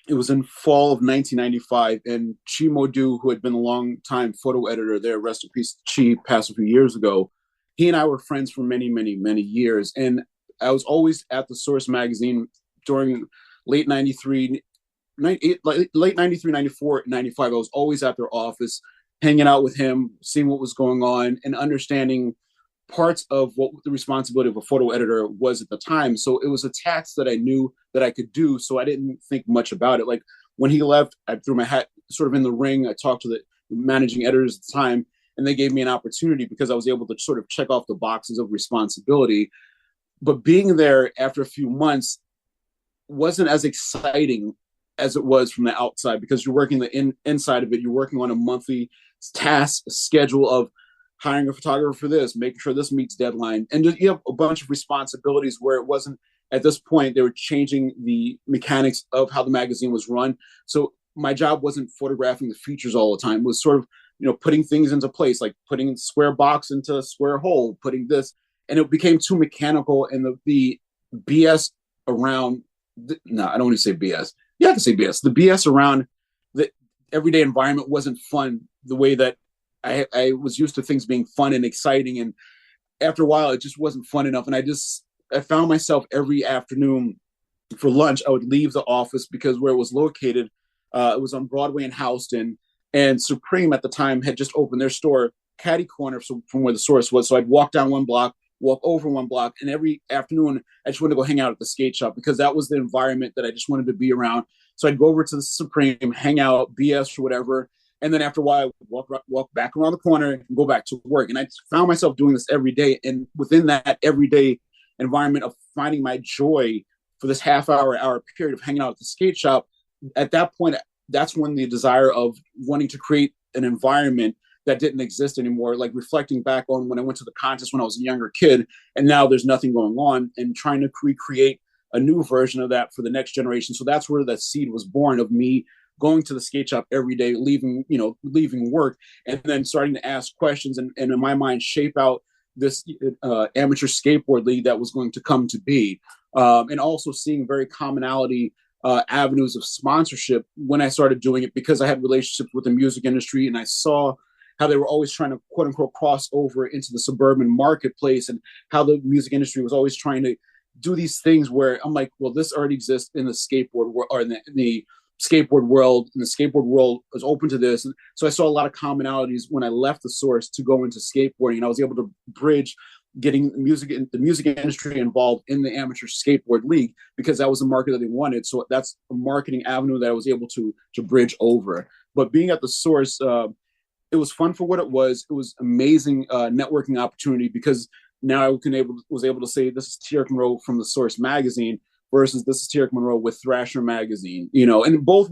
it was in fall of 1995, and Chi Modu, who had been a long time photo editor there, rest in peace, Chi, passed a few years ago. He and I were friends for many, many, many years, and I was always at the Source magazine during late 93, 94, 95. I was always at their office, hanging out with him, seeing what was going on, and understanding parts of what the responsibility of a photo editor was at the time. So it was a task that I knew that I could do. So I didn't think much about it. Like, when he left, I threw my hat sort of in the ring. I talked to the managing editors at the time, and they gave me an opportunity because I was able to sort of check off the boxes of responsibility. But being there after a few months wasn't as exciting as it was from the outside, because you're working the inside of it. You're working on a monthly task schedule of hiring a photographer for this, making sure this meets deadline. And you have a bunch of responsibilities where it wasn't, at this point, they were changing the mechanics of how the magazine was run. So my job wasn't photographing the features all the time. It was sort of, putting things into place, like putting square box into a square hole, putting this, and it became too mechanical. And the BS around, no, I don't want to say BS. Yeah, I can say BS. The BS around the everyday environment wasn't fun the way that I was used to things being fun and exciting. And after a while, it just wasn't fun enough. And I found myself every afternoon for lunch, I would leave the office because where it was located, it was on Broadway in Houston, and Supreme at the time had just opened their store catty corner from where the source was. So I'd walk down one block, walk over one block, and every afternoon I just wanted to go hang out at the skate shop because that was the environment that I just wanted to be around. So I'd go over to the Supreme, hang out, BS or whatever, and then after a while, I would walk back around the corner and go back to work. And I found myself doing this every day, and within that everyday environment of finding my joy for this hour period of hanging out at the skate shop, at that point, that's when the desire of wanting to create an environment that didn't exist anymore, like reflecting back on when I went to the contest when I was a younger kid, and now there's nothing going on, and trying to recreate a new version of that for the next generation. So that's where that seed was born of me going to the skate shop every day, leaving work, and then starting to ask questions and in my mind shape out this amateur skateboard league that was going to come to be. And also seeing very commonality avenues of sponsorship when I started doing it, because I had relationships with the music industry, and I saw how they were always trying to quote unquote cross over into the suburban marketplace, and how the music industry was always trying to do these things where I'm like, well, this already exists in the skateboard or in the skateboard world, and the skateboard world was open to this. And so I saw a lot of commonalities when I left the source to go into skateboarding, and I was able to bridge getting the music industry involved in the amateur skateboard league, because that was the market that they wanted. So that's a marketing avenue that I was able to bridge over. But being at the source, it was fun for what it was. It was amazing networking opportunity, because now I was able to say, this is Tierk Monroe from the Source magazine versus this is Tierk Monroe with Thrasher magazine, and both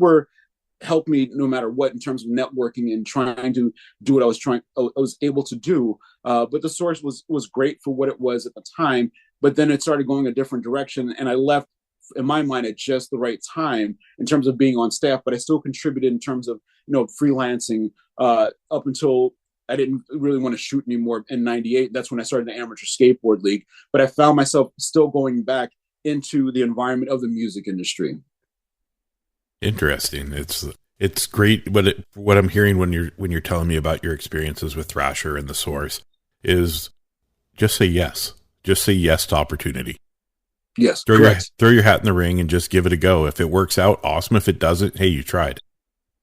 helped me no matter what in terms of networking and trying to do what I was able to do. But the Source was great for what it was at the time, but then it started going a different direction, and I left in my mind at just the right time in terms of being on staff, but I still contributed in terms of freelancing up until I didn't really want to shoot anymore in '98. That's when I started the Amateur Skateboard League. But I found myself still going back into the environment of the music industry. Interesting. It's great. What I'm hearing when you're telling me about your experiences with Thrasher and the Source is just say yes. Just say yes to opportunity. Yes, throw your hat in the ring and just give it a go. If it works out, awesome. If it doesn't, hey, you tried.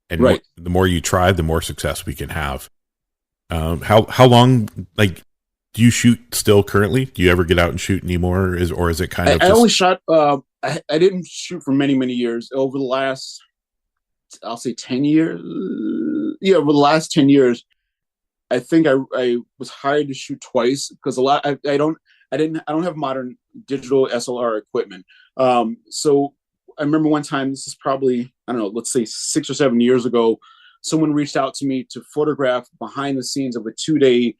And right. The more you try, the more success we can have. How long, do you shoot still currently? Do you ever get out and shoot anymore? Or is it kind of? I only shot. I didn't shoot for many, many years. Over the last, I'll say 10 years. Yeah, over the last 10 years, I think I was hired to shoot twice, because I don't have modern digital SLR equipment. So I remember one time, this is probably, I don't know, let's say 6 or 7 years ago, someone reached out to me to photograph behind the scenes of a 2-day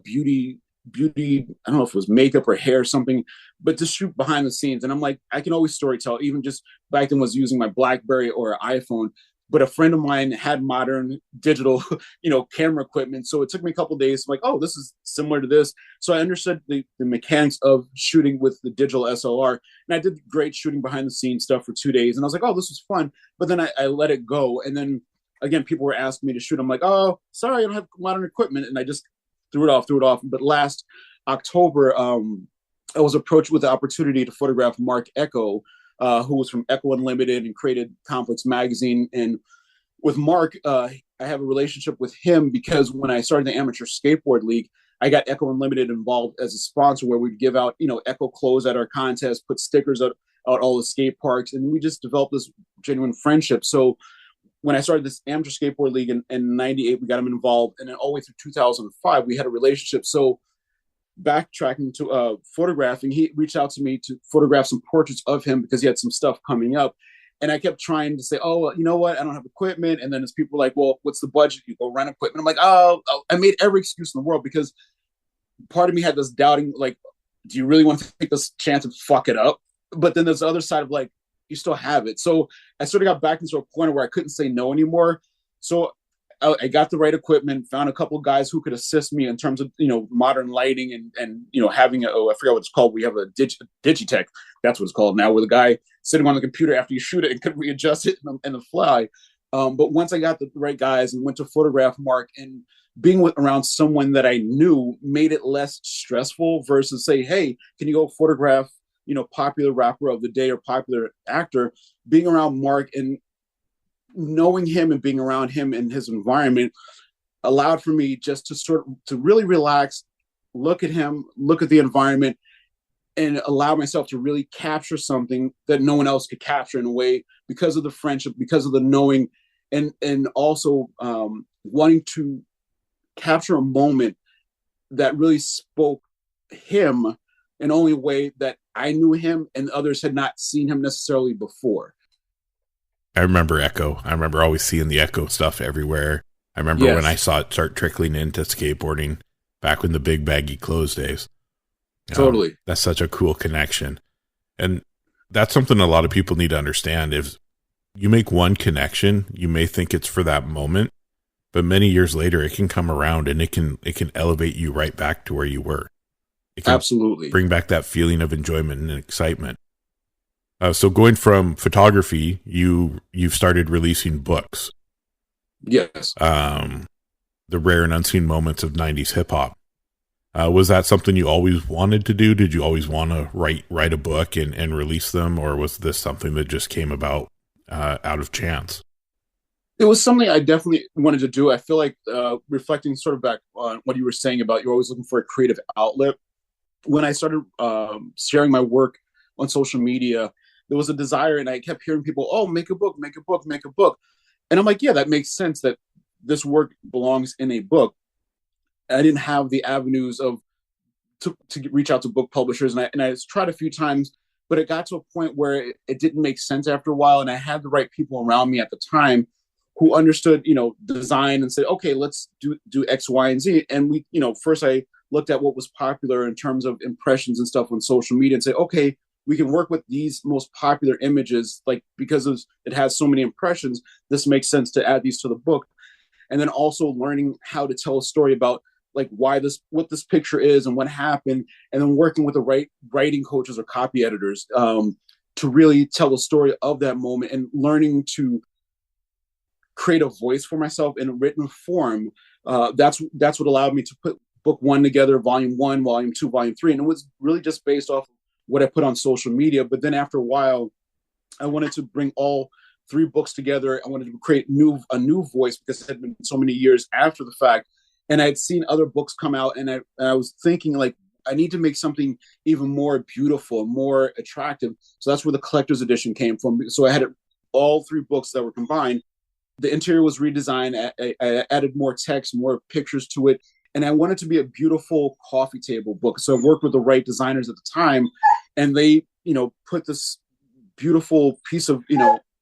beauty, I don't know if it was makeup or hair or something, but to shoot behind the scenes. And I'm like, I can always storytell, even just back then was using my BlackBerry or iPhone. But a friend of mine had modern digital, camera equipment. So it took me a couple of days. I'm like, oh, this is similar to this. So I understood the mechanics of shooting with the digital SLR. And I did great shooting behind the scenes stuff for 2 days. And I was like, oh, this was fun. But then I let it go. And then again, people were asking me to shoot. I'm like, oh, sorry, I don't have modern equipment. And I just threw it off. But last October, I was approached with the opportunity to photograph Mark Echo, who was from Echo Unlimited and created Complex Magazine. And with Mark, I have a relationship with him because when I started the Amateur Skateboard League, I got Echo Unlimited involved as a sponsor, where we'd give out, Echo clothes at our contest, put stickers out all the skate parks, and we just developed this genuine friendship. So when I started this Amateur Skateboard League in '98, we got him involved, and then all the way through 2005, we had a relationship. So backtracking to photographing, he reached out to me to photograph some portraits of him because he had some stuff coming up. And I kept trying to say, oh, you know what? I don't have equipment. And then as people were like, well, what's the budget? You go rent equipment. I'm like, oh, I made every excuse in the world, because part of me had this doubting, like, do you really want to take this chance and fuck it up? But then there's the other side of like, you still have it. So I sort of got back into a corner where I couldn't say no anymore. So I got the right equipment, found a couple of guys who could assist me in terms of, modern lighting and having I forgot what it's called. We have a Digitech, that's what it's called now, where the guy sitting on the computer after you shoot it and could readjust it and the fly. But once I got the right guys and went to photograph Mark, and being around someone that I knew made it less stressful versus say, hey, can you go photograph, popular rapper of the day or popular actor? Being around Mark and knowing him and being around him in his environment allowed for me just to really relax, look at him, look at the environment, and allow myself to really capture something that no one else could capture in a way, because of the friendship, because of the knowing, and also wanting to capture a moment that really spoke him in only a way that I knew him and others had not seen him necessarily before. I remember Echo. I remember always seeing the Echo stuff everywhere. I remember when I saw it start trickling into skateboarding back when the big baggy clothes days. Totally. That's such a cool connection. And that's something a lot of people need to understand. If you make one connection, you may think it's for that moment, but many years later it can come around and it can elevate you right back to where you were. It can absolutely bring back that feeling of enjoyment and excitement. So going from photography, you've started releasing books. Yes. The Rare and Unseen Moments of 90s Hip Hop. Was that something you always wanted to do? Did you always want to write a book and release them? Or was this something that just came about out of chance? It was something I definitely wanted to do. I feel like reflecting sort of back on what you were saying about you're always looking for a creative outlet. When I started sharing my work on social media, there was a desire, and I kept hearing people, oh, make a book, make a book, make a book. And I'm like, yeah, that makes sense that this work belongs in a book. I didn't have the avenues to reach out to book publishers. And I tried a few times, but it got to a point where it didn't make sense after a while. And I had the right people around me at the time who understood, design and said, okay, let's do X, Y, and Z. And we, first I looked at what was popular in terms of impressions and stuff on social media and say, okay, we can work with these most popular images, like because it has so many impressions, this makes sense to add these to the book. And then also learning how to tell a story about like what this picture is and what happened, and then working with the right writing coaches or copy editors to really tell a story of that moment, and learning to create a voice for myself in a written form. That's what allowed me to put book one together, volume 1, volume 2, volume 3. And it was really just based off what I put on social media. But then after a while, I wanted to bring all 3 books together. I wanted to create a new voice, because it had been so many years after the fact. And I had seen other books come out, and I was thinking, like, I need to make something even more beautiful, more attractive. So that's where the collector's edition came from. So I had all 3 books that were combined. The interior was redesigned. I added more text, more pictures to it. And I wanted to be a beautiful coffee table book. So I worked with the right designers at the time, and they, put this beautiful piece of,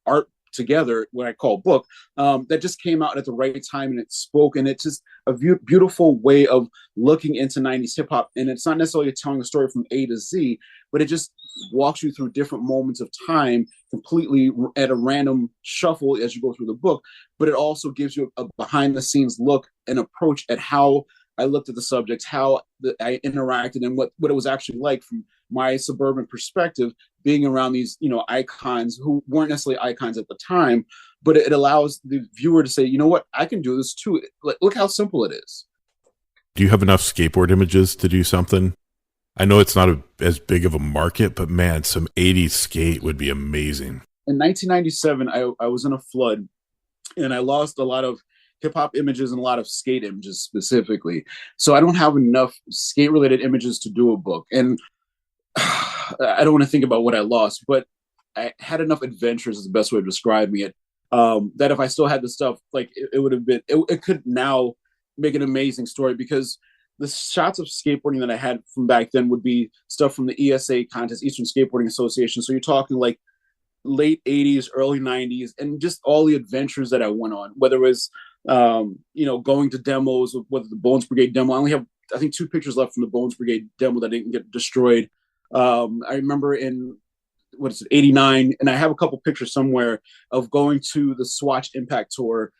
art together, what I call book, that just came out at the right time, and it spoke, and it's just a beautiful way of looking into 90s hip hop. And it's not necessarily telling a story from A to Z, but it just walks you through different moments of time completely at a random shuffle as you go through the book. But it also gives you a behind the scenes look and approach at how I looked at the subjects, how I interacted, and what it was actually like from my suburban perspective, being around these, icons who weren't necessarily icons at the time, but it allows the viewer to say, you know what, I can do this too. Look how simple it is. Do you have enough skateboard images to do something? I know it's not as big of a market, but man, some 80s skate would be amazing. In 1997, I was in a flood, and I lost a lot of hip hop images and a lot of skate images specifically. So I don't have enough skate related images to do a book. And I don't want to think about what I lost, but I had enough adventures, is the best way of describing it, that if I still had the stuff, like it would have been, it could now make an amazing story, because the shots of skateboarding that I had from back then would be stuff from the ESA contest, Eastern Skateboarding Association. So you're talking like late 80s, early 90s, and just all the adventures that I went on, whether it was, going to demos, whether the Bones Brigade demo. I only have, I think, 2 pictures left from the Bones Brigade demo that didn't get destroyed. I remember in, 89, and I have a couple pictures somewhere of going to the Swatch Impact Tour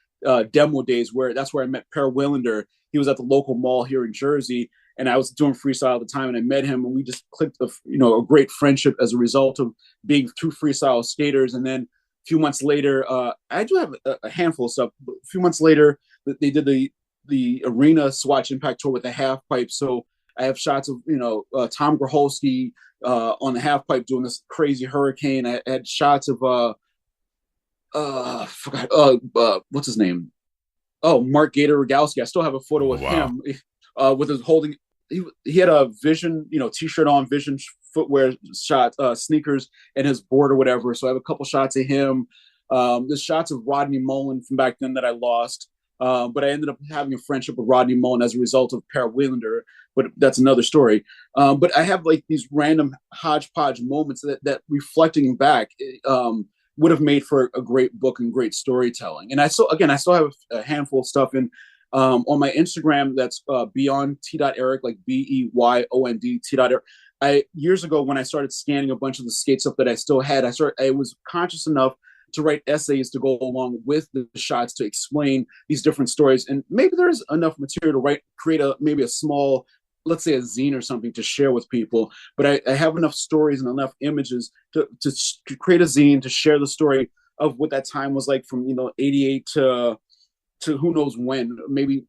demo days where that's where I met Per Willander. He was at the local mall here in Jersey, and I was doing freestyle at the time, and I met him, and we just clicked a great friendship as a result of being two freestyle skaters. And then a few months later, I do have a handful of stuff. But a few months later, they did the arena Swatch Impact tour with the half pipe. So I have shots of Tom Groholski on the half pipe doing this crazy hurricane. I had shots of what's his name? Oh, Mark Gator Rogalski. I still have a photo of him with his holding. He had a Vision, t-shirt on, Vision footwear shot, sneakers, and his board or whatever. So I have a couple shots of him. There's shots of Rodney Mullen from back then that I lost. But I ended up having a friendship with Rodney Mullen as a result of Per Willander, but that's another story. But I have like these random hodgepodge moments that reflecting back would have made for a great book and great storytelling. And I still have a handful of stuff in on my Instagram that's beyond t.eric, like BEYOND t.eric. Years ago when I started scanning a bunch of the skate stuff that I still had, I was conscious enough to write essays to go along with the shots to explain these different stories. And maybe there's enough material to create maybe a small, let's say a zine or something to share with people. But I have enough stories and enough images to create a zine to share the story of what that time was like from, 88 to who knows when, maybe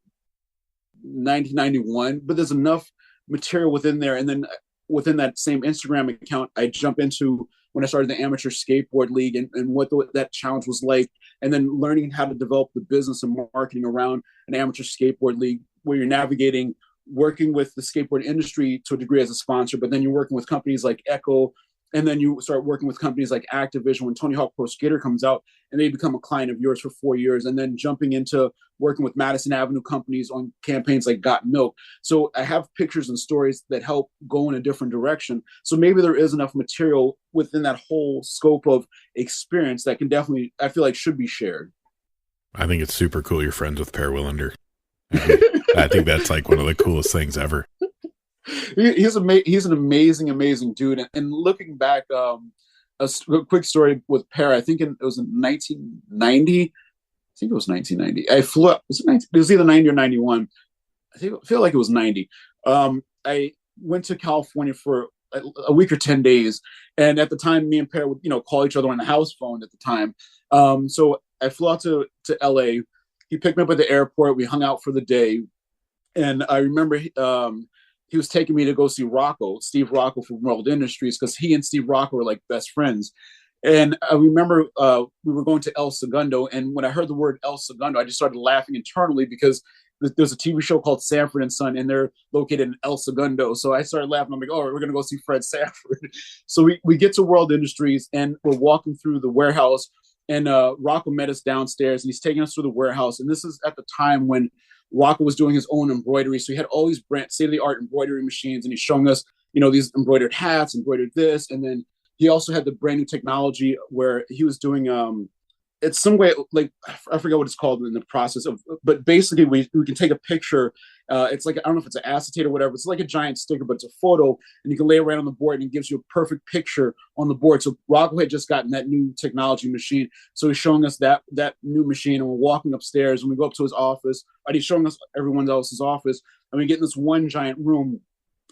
1991. But there's enough material within there. And then within that same Instagram account, I jump into when I started the Amateur Skateboard League and what that challenge was like, and then learning how to develop the business and marketing around an Amateur Skateboard League where you're navigating working with the skateboard industry to a degree as a sponsor, but then you're working with companies like Echo, and then you start working with companies like Activision when Tony Hawk Pro Skater comes out, and they become a client of yours for 4 years, and then jumping into working with Madison Avenue companies on campaigns like Got Milk. So I have pictures and stories that help go in a different direction. So maybe there is enough material within that whole scope of experience that can definitely, I feel like, should be shared. I think it's super cool you're friends with Per Willander. I think that's like one of the coolest things ever. He's an amazing dude. And looking back, a quick story with Per. I think it was in 1990. I think it was 1990. I flew up. It was either 90 or 91. I feel like it was 90. I went to California for a week or 10 days, and at the time, me and Per would call each other on the house phone at the time. So I flew out to LA. He picked me up at the airport. We hung out for the day, and I remember he was taking me to go see Steve Rocco from World Industries, because he and Steve Rocco were like best friends. And I remember we were going to El Segundo, and when I heard the word El Segundo, I just started laughing internally because there's a TV show called Sanford and Son, and they're located in El Segundo. So I started laughing. I'm like, oh, we're going to go see Fred Sanford. So we get to World Industries, and we're walking through the warehouse, and Rocco met us downstairs, and he's taking us through the warehouse. And this is at the time when Rocco was doing his own embroidery. So he had all these state-of-the-art embroidery machines, and he's showing us, these embroidered hats, embroidered this, and then he also had the brand new technology where he was doing it's some way, like, I forget what it's called in the process of, but basically we can take a picture. It's like, I don't know if it's an acetate or whatever. It's like a giant sticker, but it's a photo, and you can lay it right on the board, and it gives you a perfect picture on the board. So Rocco had just gotten that new technology machine. So he's showing us that new machine, and we're walking upstairs, and we go up to his office, and he's showing us everyone else's office. And we get in this one giant room,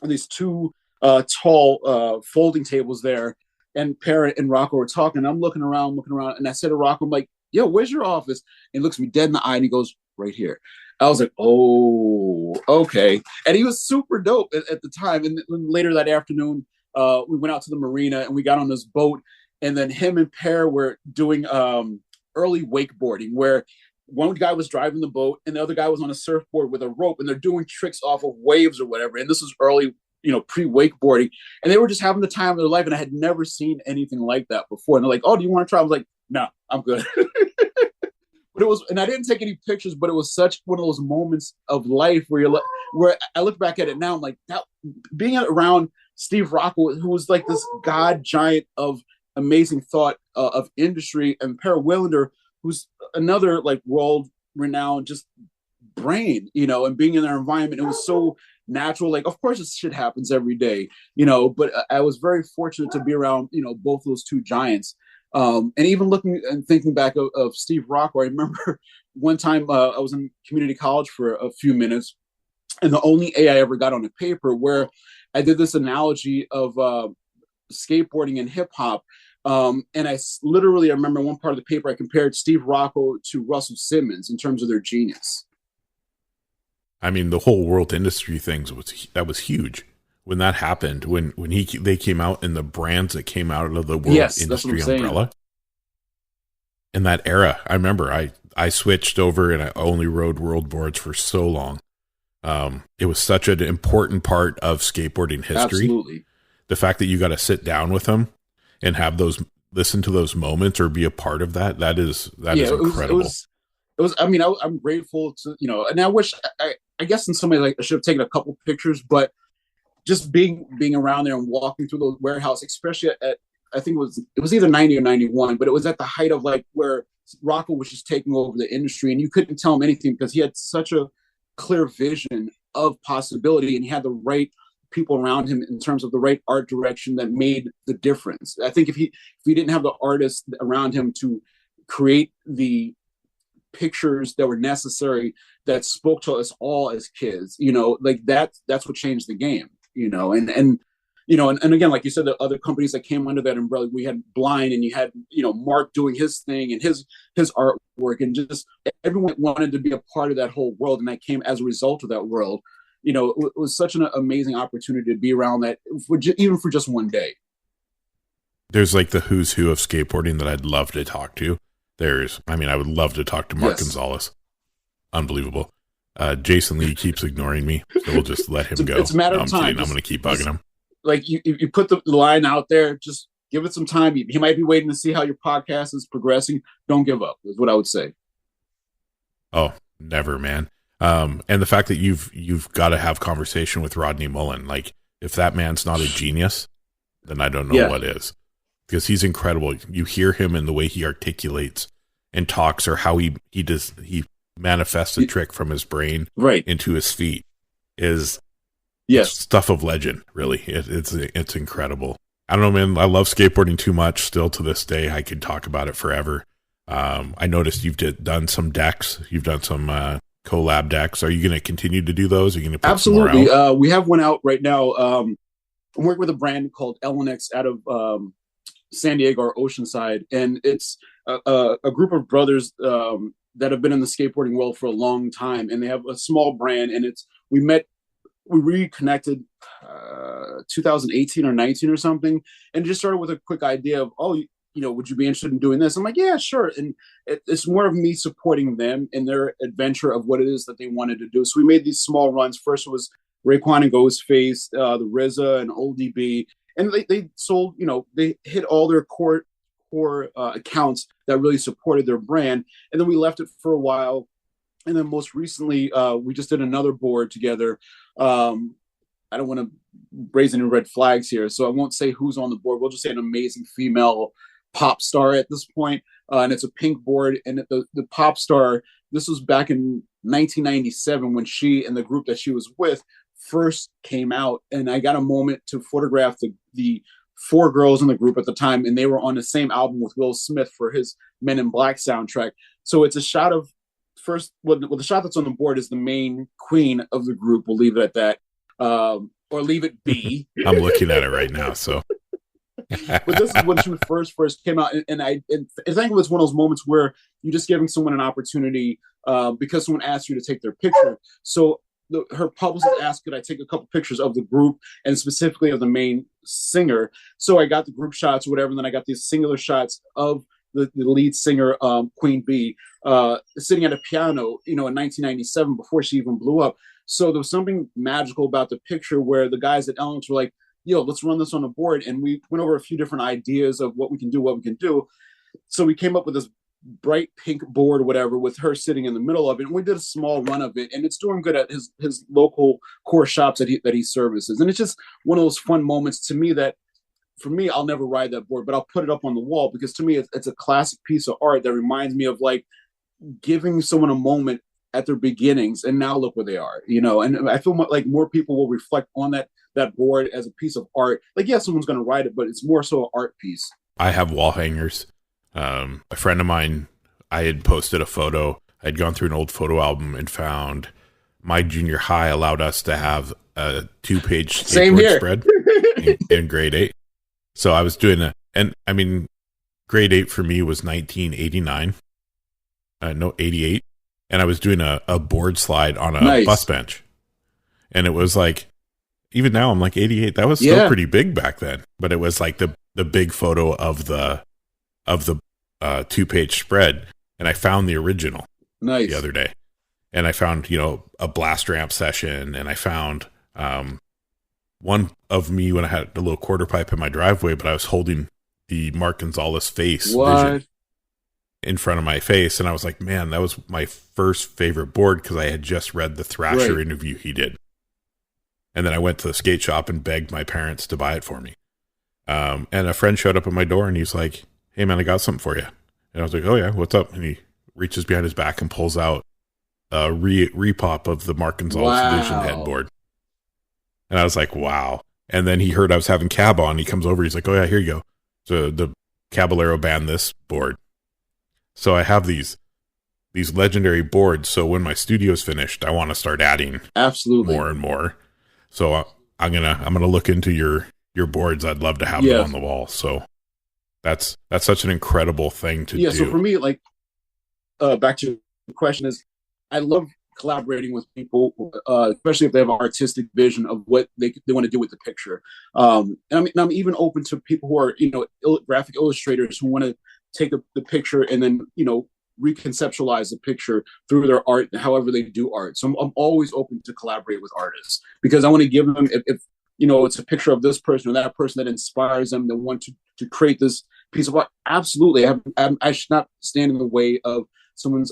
and these two tall folding tables there. And Parrot and Rocco were talking. I'm looking around, and I said to Rocco, I'm like, yo, where's your office? And he looks me dead in the eye, and he goes, right here. I was like, oh, okay. And he was super dope at the time. And then later that afternoon, we went out to the marina, and we got on this boat. And then him and Per were doing early wakeboarding, where one guy was driving the boat, and the other guy was on a surfboard with a rope, and they're doing tricks off of waves or whatever. And this was early, pre-wakeboarding, and they were just having the time of their life, and I had never seen anything like that before. And they're like, oh, do you want to try? I was like, no, I'm good. But it was, and I didn't take any pictures, but it was such one of those moments of life where where I look back at it now, I'm like, that, being around Steve Rocco, who was like this god giant of amazing thought of industry, and Per Willander, who's another like world-renowned just brain, and being in their environment, it was so natural. Like, of course this shit happens every day, but I was very fortunate to be around, both those two giants. And even looking and thinking back of Steve Rocco, I remember one time I was in community college for a few minutes, and the only A I ever got on a paper where I did this analogy of skateboarding and hip hop. And I remember one part of the paper, I compared Steve Rocco to Russell Simmons in terms of their genius. I mean, the whole world industry things was huge when that happened. When they came out, and the brands that came out of the world industry umbrella. In that era, I remember I switched over and I only rode world boards for so long. It was such an important part of skateboarding history. Absolutely. The fact that you got to sit down with them and have listen to those moments or be a part of that is incredible. It was. I mean, I'm grateful to, and I wish I guess in some way I should have taken a couple pictures, but just being around there and walking through the warehouse, especially at I think it was either 90 or 91, but it was at the height of where Rocco was just taking over the industry, and you couldn't tell him anything because he had such a clear vision of possibility, and he had the right people around him in terms of the right art direction that made the difference. I think if he didn't have the artists around him to create the pictures that were necessary that spoke to us all as kids, that's what changed the game, and again, like you said, the other companies that came under that umbrella, we had Blind, and you had, Mark doing his thing and his artwork, and just everyone wanted to be a part of that whole world. And that came as a result of that world. It was such an amazing opportunity to be around that even for just one day. There's the who's who of skateboarding that I'd love to talk to. I would love to talk to Mark Gonzalez. Unbelievable. Jason Lee keeps ignoring me, so we'll just let him go. It's a matter of time. I'm going to keep bugging him. You put the line out there, just give it some time. He might be waiting to see how your podcast is progressing. Don't give up, is what I would say. Oh, never, man. And the fact that you've got to have conversation with Rodney Mullen. If that man's not a genius, then I don't know what is. Because he's incredible. You hear him in the way he articulates and talks, or how he manifests a trick from his brain into his feet is stuff of legend, really. It's incredible. I don't know, man. I love skateboarding too much still to this day. I could talk about it forever. I noticed you've done some decks. You've done some collab decks. Are you going to continue to do those? Are you going to put Absolutely. some more out? We have one out right now. I'm working with a brand called LNX out of San Diego or Oceanside, and it's a group of brothers that have been in the skateboarding world for a long time, and they have a small brand. And we reconnected 2018 or 19 or something, and just started with a quick idea of, would you be interested in doing this? I'm like, yeah, sure. And it's more of me supporting them in their adventure of what it is that they wanted to do. So we made these small runs. First it was Raekwon and Ghostface, the RZA and Old DB. And they sold, they hit all their core accounts that really supported their brand. And then we left it for a while. And then most recently, we just did another board together. I don't want to raise any red flags here, so I won't say who's on the board. We'll just say an amazing female pop star at this point. And it's a pink board. And the pop star, this was back in 1997 when she and the group that she was with first came out. And I got a moment to photograph the four girls in the group at the time, and they were on the same album with Will Smith for his Men in Black soundtrack. So it's a shot of the shot that's on the board is the main queen of the group. We'll leave it at that, or leave it be. I'm looking at it right now. So, but this is when she first came out, and I think it was one of those moments where you're just giving someone an opportunity because someone asked you to take their picture. So her publicist asked, could I take a couple pictures of the group and specifically of the main singer? So I got the group shots or whatever, and then I got these singular shots of the lead singer, Queen Bee, sitting at a piano, in 1997 before she even blew up. So there was something magical about the picture where the guys at Elements were like, yo, let's run this on the board. And we went over a few different ideas of what we can do. So we came up with this bright pink board or whatever with her sitting in the middle of it, and we did a small run of it, and it's doing good at his local core shops that he services. And it's just one of those fun moments to me that, for me, I'll never ride that board, but I'll put it up on the wall because to me it's a classic piece of art that reminds me of giving someone a moment at their beginnings, and now look where they are, and I feel like more people will reflect on that board as a piece of art. Someone's going to ride it, but it's more so an art piece. I have wall hangers A friend of mine, I had posted a photo. I'd gone through an old photo album and found my junior high allowed us to have a 2-page skateboard spread in grade 8. So I was doing and I mean, grade 8 for me was 1989. No, 88. And I was doing a board slide on a bus bench. And it was like, even now I'm like 88. That was still pretty big back then. But it was like the big photo of the 2-page spread. And I found the original the other day. And I found, a blast ramp session. And I found one of me when I had a little quarter pipe in my driveway, but I was holding the Mark Gonzalez face vision in front of my face. And I was like, man, that was my first favorite board because I had just read the Thrasher interview he did. And then I went to the skate shop and begged my parents to buy it for me. And a friend showed up at my door and he's like, hey man, I got something for you. And I was like, oh yeah, what's up? And he reaches behind his back and pulls out a repop of the Mark Gonzalez Vision headboard. And I was like, wow. And then he heard I was having Cab on. He comes over. He's like, oh yeah, here you go. So the Caballero banned this board. So I have these legendary boards. So when my studio's finished, I want to start adding more and more. So I'm gonna look into your boards. I'd love to have them on the wall. So that's such an incredible thing to do. Yeah. So for me, like, back to the question is, I love collaborating with people, especially if they have an artistic vision of what they want to do with the picture. And I'm even open to people who are, graphic illustrators who want to take the picture and then, reconceptualize the picture through their art, however they do art. So I'm always open to collaborate with artists because I want to give them, if it's a picture of this person or that person that inspires them, that want to create this piece of art. Absolutely. I should not stand in the way of someone's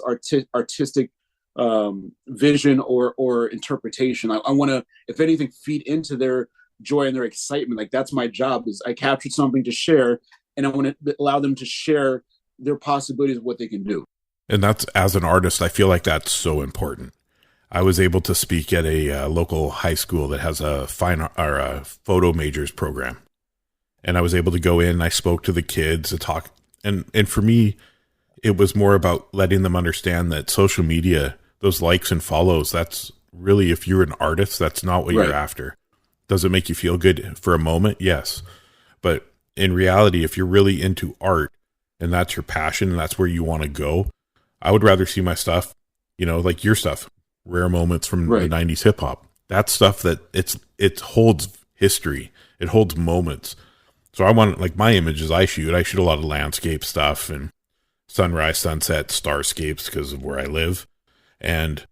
artistic vision or interpretation. I want to, if anything, feed into their joy and their excitement. Like that's my job, is I captured something to share and I want to allow them to share their possibilities of what they can do. And that's, as an artist, I feel like that's so important. I was able to speak at a local high school that has a photo majors program. And I was able to go in and I spoke to the kids to talk. And for me, it was more about letting them understand that social media, those likes and follows, that's really, if you're an artist, that's not what you're after. Does it make you feel good for a moment? Yes. But in reality, if you're really into art and that's your passion and that's where you want to go, I would rather see my stuff, like your stuff, rare moments from the 90s hip hop. That's stuff that it holds history. It holds moments. So I want, like, my images I shoot a lot of landscape stuff and sunrise, sunset, starscapes because of where I live. And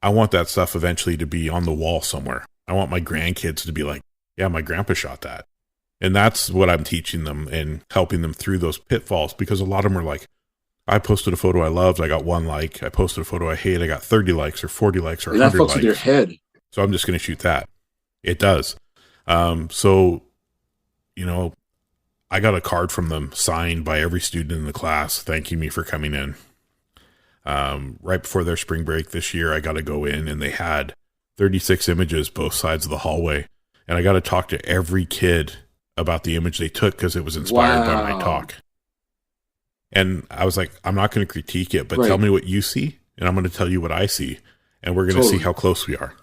I want that stuff eventually to be on the wall somewhere. I want my grandkids to be like, yeah, my grandpa shot that. And that's what I'm teaching them and helping them through those pitfalls, because a lot of them are like, I posted a photo I loved, I got 1 like. I posted a photo I hate, I got 30 likes or 40 likes or 100 likes. That fucks with your head. So I'm just going to shoot that. It does. So, I got a card from them signed by every student in the class thanking me for coming in. Right before their spring break this year, I got to go in and they had 36 images both sides of the hallway. And I got to talk to every kid about the image they took because it was inspired by my talk. And I was like, I'm not going to critique it, but tell me what you see, and I'm going to tell you what I see, and we're going to see how close we are.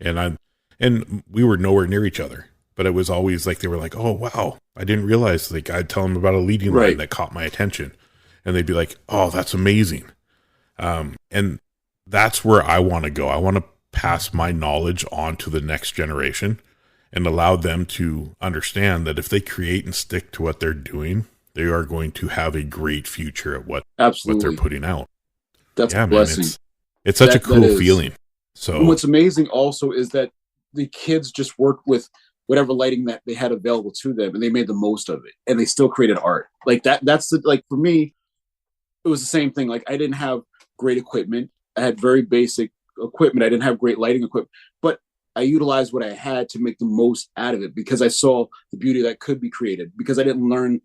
And we were nowhere near each other, but it was always like, they were like, oh, wow, I didn't realize, like, I'd tell them about a leading line that caught my attention, and they'd be like, oh, that's amazing. And that's where I want to go. I want to pass my knowledge on to the next generation and allow them to understand that if they create and stick to what they're doing, they are going to have a great future at what they're putting out. That's a blessing. Man, it's such a cool feeling. So and what's amazing also is that the kids just worked with whatever lighting that they had available to them, and they made the most of it, and they still created art. Like that's like, for me, it was the same thing. Like, I didn't have great equipment. I had very basic equipment. I didn't have great lighting equipment, but I utilized what I had to make the most out of it because I saw the beauty that could be created, because I didn't learn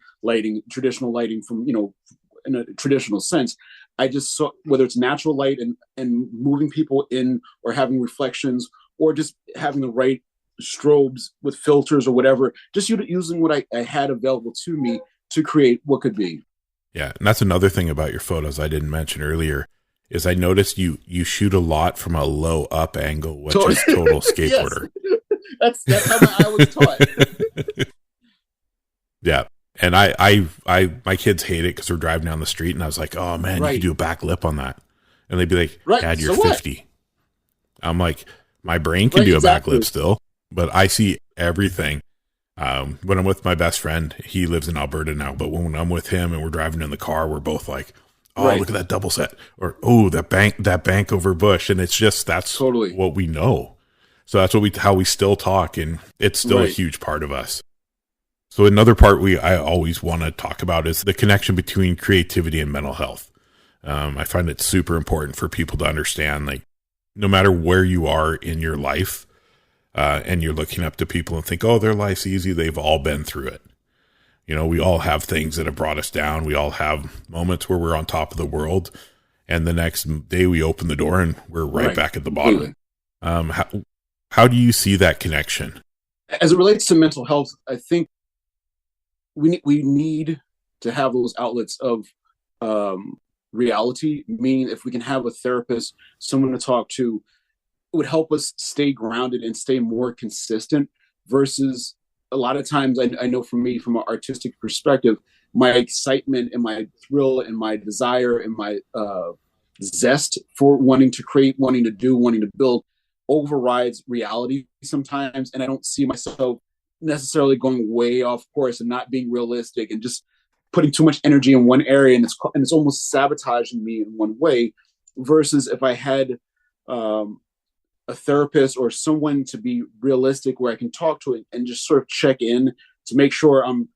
traditional lighting from, in a traditional sense. I just saw, whether it's natural light and moving people in, or having reflections, or just having the right strobes with filters or whatever, just using what I had available to me to create what could be. Yeah. And that's another thing about your photos I didn't mention earlier is I noticed you shoot a lot from a low up angle, which is total skateboarder. Yes. That's how I was taught. Yeah. And I my kids hate it because we're driving down the street and I was like, oh man, you could do a back lip on that. And they'd be like, Dad, you're 50. I'm like, my brain can do a back lip still, but I see everything. When I'm with my best friend, he lives in Alberta now, but when I'm with him and we're driving in the car, we're both like, oh, look at that double set, or, oh, that bank over bush. And it's just, that's totally what we know. So that's how we still talk. And it's still a huge part of us. So another part I always want to talk about is the connection between creativity and mental health. I find it super important for people to understand, like, no matter where you are in your life, and you're looking up to people and think, oh, their life's easy. They've all been through it. You know, we all have things that have brought us down. We all have moments where we're on top of the world. And the next day we open the door and we're right back at the bottom. How do you see that connection? As it relates to mental health, I think we need to have those outlets of reality, meaning if we can have a therapist, someone to talk to, it would help us stay grounded and stay more consistent versus a lot of times I know for me, from an artistic perspective, my excitement and my thrill and my desire and my zest for wanting to create, wanting to do, wanting to build overrides reality sometimes. And I don't see myself necessarily going way off course and not being realistic and just putting too much energy in one area. And it's almost sabotaging me in one way versus if I had a therapist or someone to be realistic where I can talk to it and just sort of check in to make sure I'm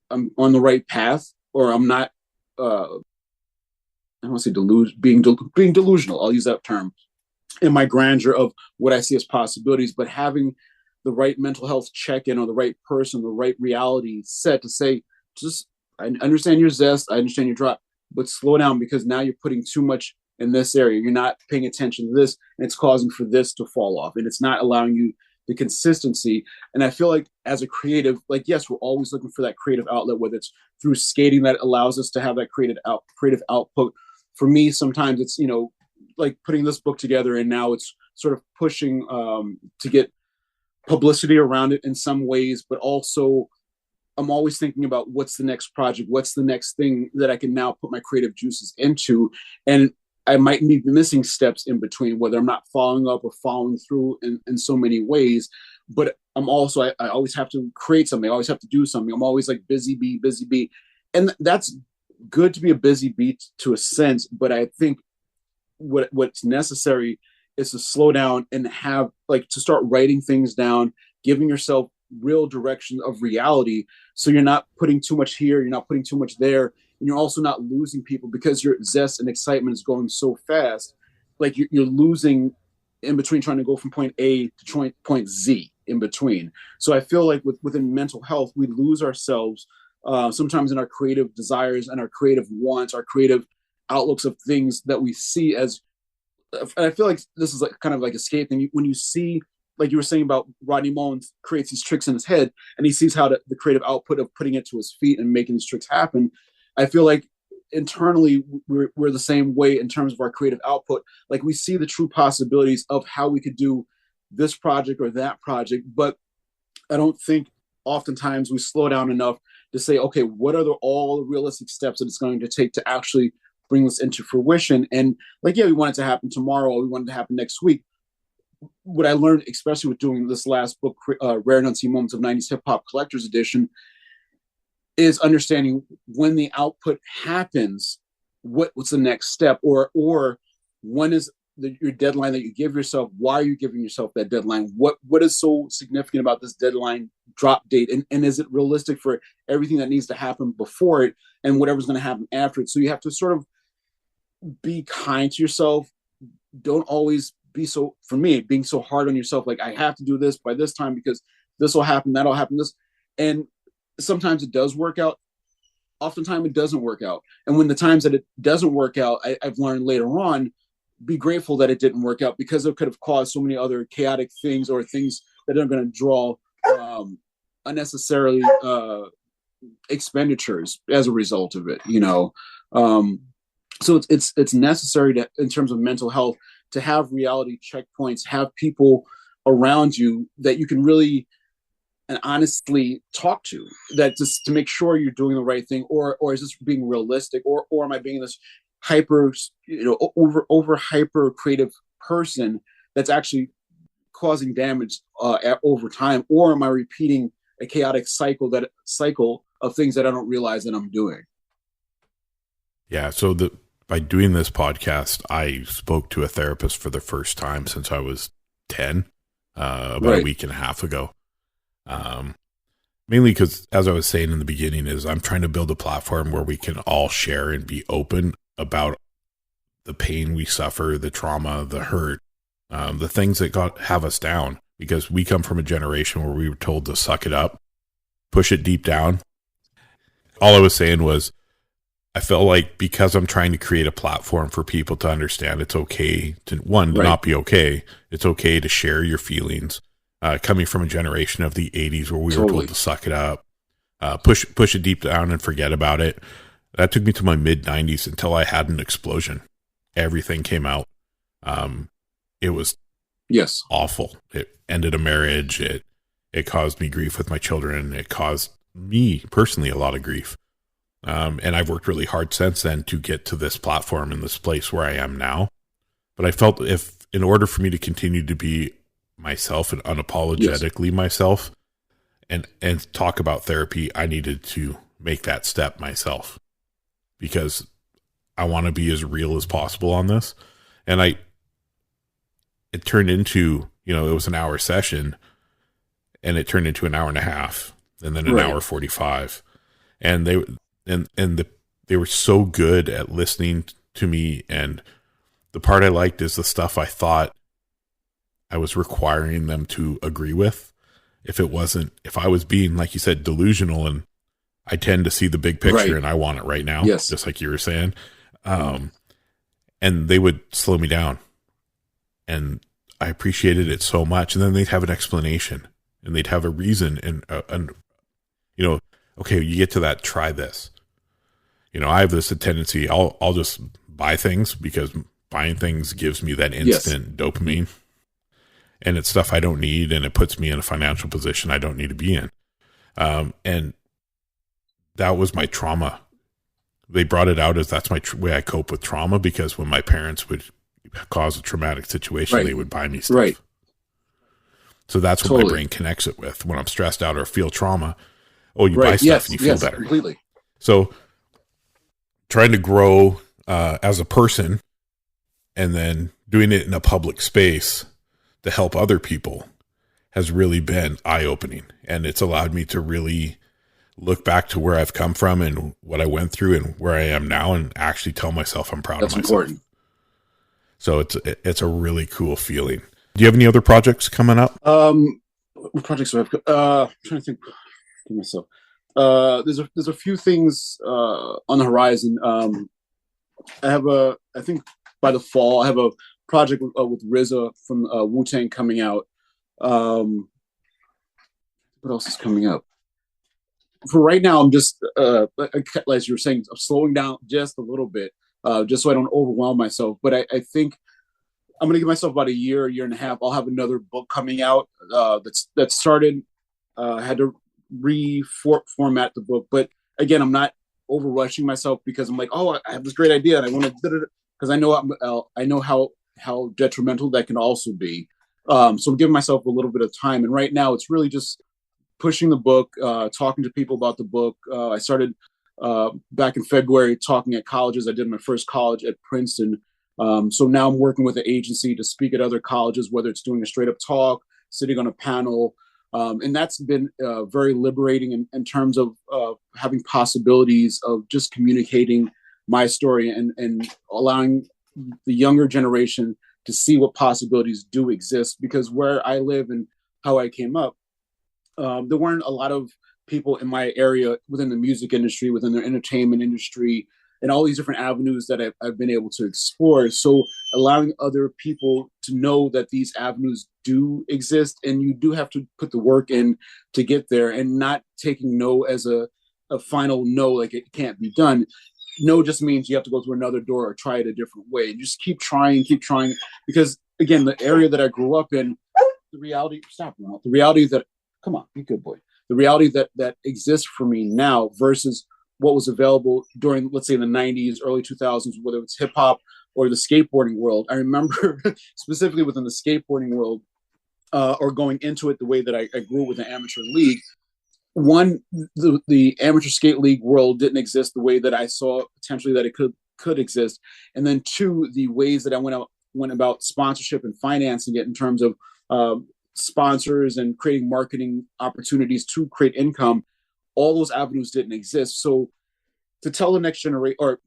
on the right path, or I'm not, I don't want to say being delusional. I'll use that term in my grandeur of what I see as possibilities, but having the right mental health check-in or the right person, the right reality set to say, just, I understand your zest, I understand your drop, but slow down because now you're putting too much in this area. You're not paying attention to this, and it's causing for this to fall off, and it's not allowing you the consistency. And I feel like as a creative, like, yes, we're always looking for that creative outlet, whether it's through skating that allows us to have that creative output. For me, sometimes it's, like putting this book together, and now it's sort of pushing to get publicity around it in some ways, but also I'm always thinking about what's the next project, what's the next thing that I can now put my creative juices into. And I might be missing steps in between, whether I'm not following up or following through in so many ways. But I'm also, I always have to create something. I always have to do something. I'm always like busy bee. And that's good to be a busy bee to a sense. But I think what's necessary is to slow down and have, like, to start writing things down, giving yourself real direction of reality. So you're not putting too much here, you're not putting too much there. And you're also not losing people because your zest and excitement is going so fast. Like you're losing in between, trying to go from point A to point Z in between. So I feel like within mental health, we lose ourselves sometimes in our creative desires and our creative wants, our creative outlooks of things that we see as, and I feel like this is like kind of like a skate thing. When you see, like you were saying about Rodney Mullen creates these tricks in his head and he sees how the creative output of putting it to his feet and making these tricks happen. I feel like internally we're the same way in terms of our creative output. Like we see the true possibilities of how we could do this project or that project, but I don't think oftentimes we slow down enough to say, okay, what are all the realistic steps that it's going to take to actually bring this into fruition? And like, yeah, we want it to happen tomorrow, or we want it to happen next week. What I learned, especially with doing this last book, Rare and Unseen Moments of 90's Hip Hop Collector's Edition, is understanding when the output happens, what's the next step, or when is your deadline that you give yourself? Why are you giving yourself that deadline? What is so significant about this deadline drop date? And is it realistic for everything that needs to happen before it and whatever's going to happen after it? So you have to sort of be kind to yourself. Don't always be so, for me, being so hard on yourself, like I have to do this by this time because this will happen, that'll happen, this. And sometimes it does work out. Oftentimes it doesn't work out. And when the times that it doesn't work out, I've learned later on, be grateful that it didn't work out because it could have caused so many other chaotic things or things that are going to draw unnecessarily expenditures as a result of it, you know. So it's necessary to, in terms of mental health, to have reality checkpoints, have people around you that you can really and honestly talk to, that just to make sure you're doing the right thing, or is this being realistic, or am I being this hyper, you know, over hyper creative person that's actually causing damage over time, or am I repeating a chaotic cycle of things that I don't realize that I'm doing? Yeah. So by doing this podcast, I spoke to a therapist for the first time since I was 10, about a week and a half ago. Mainly because, as I was saying in the beginning, is I'm trying to build a platform where we can all share and be open about the pain we suffer, the trauma, the hurt, the things that have us down, because we come from a generation where we were told to suck it up, push it deep down. All I was saying was, I felt like because I'm trying to create a platform for people to understand it's okay to not be okay. It's okay to share your feelings. Coming from a generation of the 80s where we were told to suck it up, push it deep down and forget about it. That took me to my mid 90s until I had an explosion. Everything came out. It was awful. It ended a marriage. It caused me grief with my children. It caused me personally a lot of grief. And I've worked really hard since then to get to this platform and this place where I am now. But I felt if in order for me to continue to be myself and unapologetically myself and talk about therapy, I needed to make that step myself, because I want to be as real as possible on this. And it turned into, you know, it was an hour session and it turned into an hour and a half and then an hour 45. And they were so good at listening to me. And the part I liked is the stuff I thought I was requiring them to agree with. If I was being, like you said, delusional, and I tend to see the big picture and I want it right now, just like you were saying. And they would slow me down, and I appreciated it so much. And then they'd have an explanation and they'd have a reason, and you know, okay, you get to that, try this. You know, I have this tendency, I'll just buy things because buying things gives me that instant dopamine. And it's stuff I don't need, and it puts me in a financial position I don't need to be in. And that was my trauma. They brought it out as that's my way I cope with trauma, because when my parents would cause a traumatic situation, they would buy me stuff. So that's what my brain connects it with. When I'm stressed out or feel trauma, you buy stuff and you feel better. Completely. So trying to grow as a person, and then doing it in a public space to help other people has really been eye-opening. And it's allowed me to really look back to where I've come from and what I went through and where I am now, and actually tell myself I'm proud of myself. That's important. So it's a really cool feeling. Do you have any other projects coming up? What projects do I have? I'm trying to think for myself. There's a few things on the horizon. I think by the fall, I have a project with RZA from Wu-Tang coming out. What else is coming up? For right now, I'm just, as you were saying, I'm slowing down just a little bit, just so I don't overwhelm myself. But I think I'm going to give myself about a year and a half. I'll have another book coming out that started. I had to reformat the book. But again, I'm not over rushing myself, because I'm like, I have this great idea and I want to, because I know how detrimental that can also be. So I'm giving myself a little bit of time. And right now it's really just pushing the book, talking to people about the book. I started back in February talking at colleges. I did my first college at Princeton. So now I'm working with an agency to speak at other colleges, whether it's doing a straight up talk, sitting on a panel. And that's been very liberating in terms of having possibilities of just communicating my story and allowing the younger generation to see what possibilities do exist. Because where I live and how I came up, there weren't a lot of people in my area within the music industry, within the entertainment industry, and all these different avenues that I've been able to explore. So allowing other people to know that these avenues do exist, and you do have to put the work in to get there, and not taking no as a a final no, like it can't be done. No just means you have to go through another door or try it a different way. And just keep trying, because again, the area that I grew up in, the reality, the reality that, come on, be good boy. The reality that exists for me now versus what was available during, let's say, the 90s, early 2000s, whether it's hip hop or the skateboarding world. I remember specifically within the skateboarding world, or going into it the way that I grew with an amateur league. One, the amateur skate league world didn't exist the way that I saw potentially that it could exist. And then two, the ways that I went about sponsorship and financing it in terms of sponsors and creating marketing opportunities to create income, all those avenues didn't exist. So to tell the next generation, or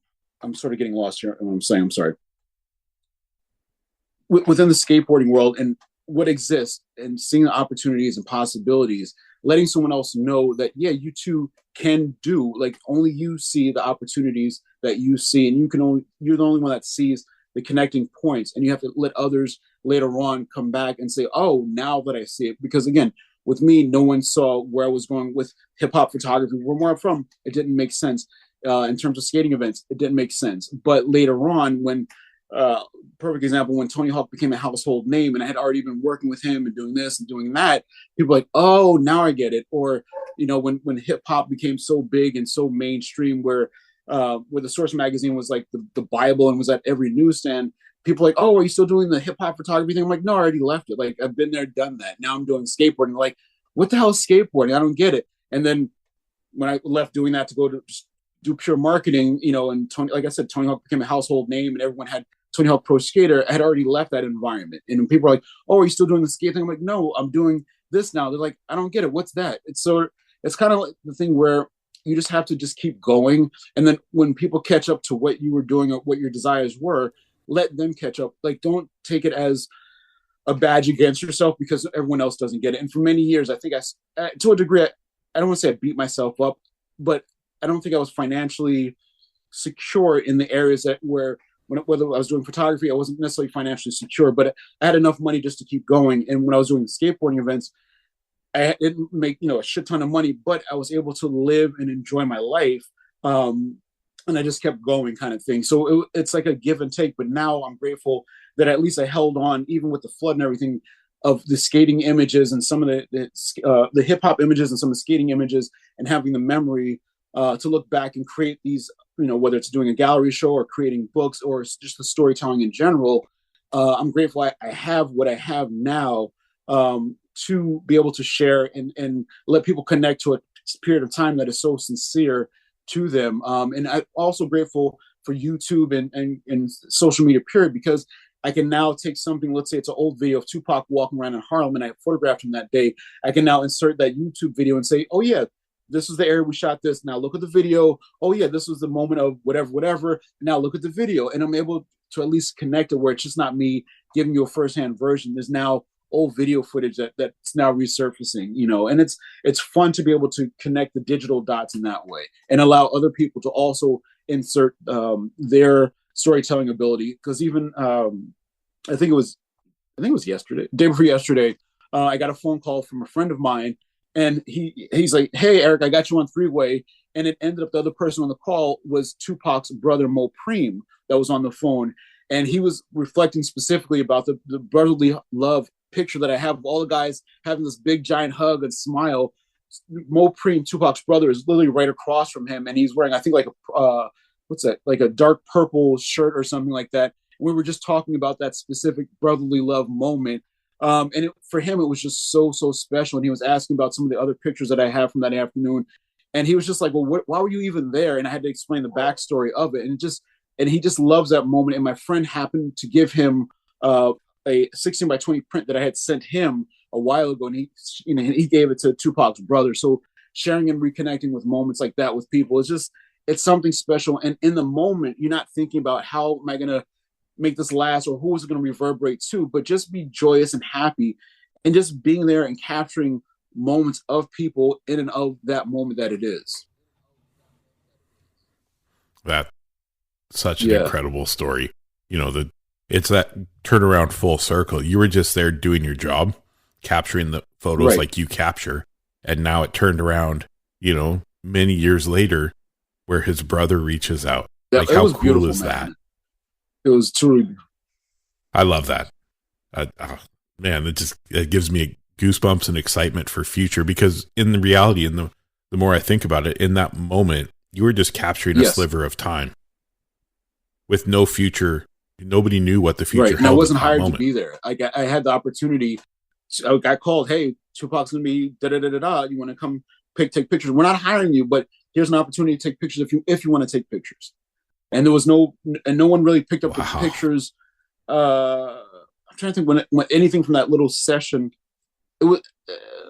I'm sort of getting lost here in what I'm saying, I'm sorry. Within the skateboarding world and what exists and seeing the opportunities and possibilities, letting someone else know that, yeah, you too can do, like only you see the opportunities that you see, and you're the only one that sees the connecting points, and you have to let others later on come back and say, oh, now that I see it. Because again, with me, no one saw where I was going with hip hop photography. Where I'm from, it didn't make sense. In terms of skating events, it didn't make sense. But later on, when perfect example, when Tony Hawk became a household name and I had already been working with him and doing this and doing that, people were like, oh, now I get it. Or, when hip hop became so big and so mainstream where the Source magazine was like the Bible and was at every newsstand, people were like, oh, are you still doing the hip hop photography thing? I'm like, no, I already left it. Like, I've been there, done that. Now I'm doing skateboarding. Like, what the hell is skateboarding? I don't get it. And then when I left doing that to go to just do pure marketing, and Tony, like I said, Tony Hawk became a household name and everyone had Tony Hawk Pro Skater. I had already left that environment. And when people are like, oh, are you still doing the skate thing? I'm like, no, I'm doing this now. They're like, I don't get it. What's that? It's kind of like the thing where you just have to just keep going. And then when people catch up to what you were doing or what your desires were, let them catch up. Like, don't take it as a badge against yourself because everyone else doesn't get it. And for many years, I think to a degree, I don't want to say I beat myself up, but I don't think I was financially secure in the areas whether I was doing photography, I wasn't necessarily financially secure, but I had enough money just to keep going. And when I was doing the skateboarding events, I didn't make, a shit ton of money, but I was able to live and enjoy my life. And I just kept going kind of thing. So it's like a give and take. But now I'm grateful that at least I held on, even with the flood and everything, of the skating images and some of the hip hop images and some of the skating images, and having the memory to look back and create these, whether it's doing a gallery show or creating books or just the storytelling in general. I'm grateful I have what I have now to be able to share and let people connect to a period of time that is so sincere to them. And I'm also grateful for YouTube and social media period, because I can now take something, let's say it's an old video of Tupac walking around in Harlem and I photographed him that day. I can now insert that YouTube video and say, oh yeah, this is the area we shot this. Now look at the video. Oh yeah, this was the moment of whatever. Now look at the video. And I'm able to at least connect it where it's just not me giving you a firsthand version. There's now old video footage that's now resurfacing, and it's fun to be able to connect the digital dots in that way and allow other people to also insert their storytelling ability. Because even I think it was yesterday, day before yesterday, I got a phone call from a friend of mine, and he's like, hey Eric, I got you on three-way. And it ended up the other person on the call was Tupac's brother Mo Preem that was on the phone, and he was reflecting specifically about the brotherly love picture that I have of all the guys having this big giant hug and smile. Mo Preem, Tupac's brother, is literally right across from him, and he's wearing, I think, like a what's that, like a dark purple shirt or something like that. We were just talking about that specific brotherly love moment, and for him it was just so special. And he was asking about some of the other pictures that I have from that afternoon, and he was just like, well, why were you even there? And I had to explain the backstory of it, and he just loves that moment. And my friend happened to give him a 16 by 20 print that I had sent him a while ago, and he gave it to Tupac's brother. So sharing and reconnecting with moments like that with people it's something special. And in the moment, you're not thinking about how am I going to make this last or who is it going to reverberate to, but just be joyous and happy and just being there and capturing moments of people in and of that moment that it is. That's such an incredible story. It's that turnaround full circle. You were just there doing your job, capturing the photos like you capture. And now it turned around, many years later where his brother reaches out. Yeah, like, it how was cool beautiful, is man. that? It was truly. I love that. Man, it gives me goosebumps and excitement for future, because in the reality, the more I think about it, in that moment, you were just capturing a sliver of time with no future. Nobody knew what the future held. And I wasn't hired to be there. I had the opportunity. I got called, hey, Tupac's going to be da-da-da-da-da. You want to come take pictures? We're not hiring you, but here's an opportunity to take pictures if you want to take pictures. And there was no one really picked up the pictures. I'm trying to think when anything from that little session, it was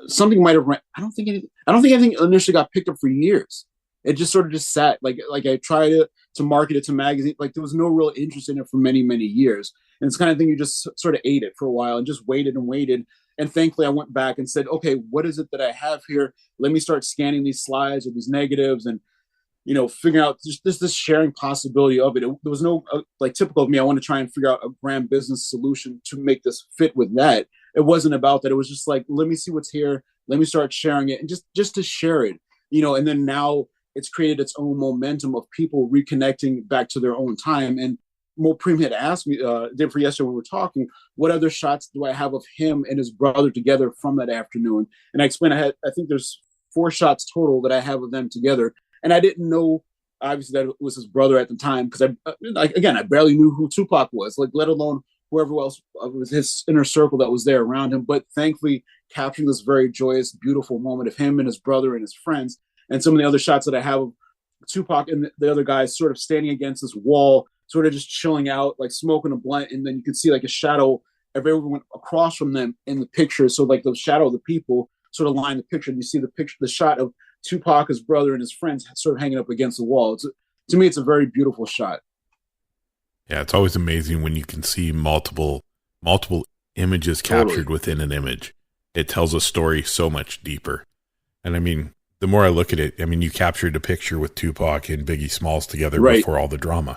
something might have ran. I don't think anything initially got picked up for years. It just sort of just sat. Like I tried to market it to magazine. Like there was no real interest in it for many, many years. And it's the kind of thing you just sort of ate it for a while and just waited and waited. And thankfully I went back and said, okay, what is it that I have here? Let me start scanning these slides or these negatives and, figuring out just this sharing possibility of it. There was no, like typical of me, I want to try and figure out a grand business solution to make this fit with that. It wasn't about that. It was just like, let me see what's here. Let me start sharing it and just to share it, and then now it's created its own momentum of people reconnecting back to their own time. And Mo Preem had asked me, day before yesterday when we were talking, what other shots do I have of him and his brother together from that afternoon? And I explained, I think there's 4 shots total that I have of them together. And I didn't know, obviously, that it was his brother at the time, because I barely knew who Tupac was, like, let alone whoever else was his inner circle that was there around him. But thankfully, capturing this very joyous, beautiful moment of him and his brother and his friends, and some of the other shots that I have of Tupac and the other guys sort of standing against this wall, sort of just chilling out, like smoking a blunt, and then you could see like a shadow of everyone across from them in the picture. So like the shadow of the people sort of line the picture, and you see the shot of Tupac, his brother, and his friends sort of hanging up against the wall. To me, it's a very beautiful shot. Yeah, it's always amazing when you can see multiple images captured within an image. It tells a story so much deeper. And I mean, the more I look at it, I mean, you captured a picture with Tupac and Biggie Smalls together before all the drama.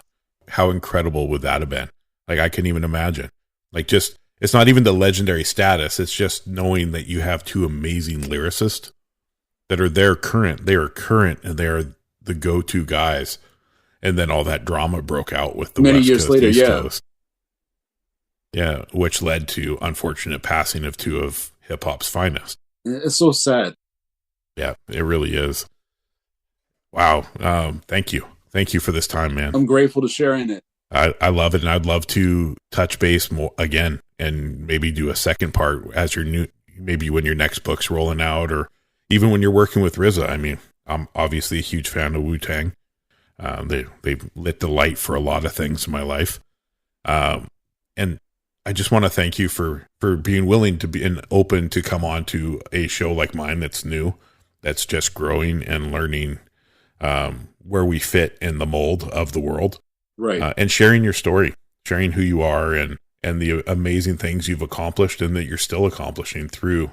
How incredible would that have been? Like, I can't even imagine. Like, just, it's not even the legendary status. It's just knowing that you have 2 amazing lyricists that are current. They are current, and they are the go-to guys. And then all that drama broke out with the many West years Coast, later, East yeah. Coast. Yeah, which led to unfortunate passing of 2 of hip-hop's finest. It's so sad. Yeah, it really is. Wow. Thank you. Thank you for this time, man. I'm grateful to share in it. I love it. And I'd love to touch base more again and maybe do a second part as maybe when your next book's rolling out, or even when you're working with RZA. I mean, I'm obviously a huge fan of Wu-Tang. They've lit the light for a lot of things in my life. And I just want to thank you for being willing to be and open to come on to a show like mine that's new, that's just growing and learning where we fit in the mold of the world. Right. And sharing your story, sharing who you are and the amazing things you've accomplished and that you're still accomplishing through,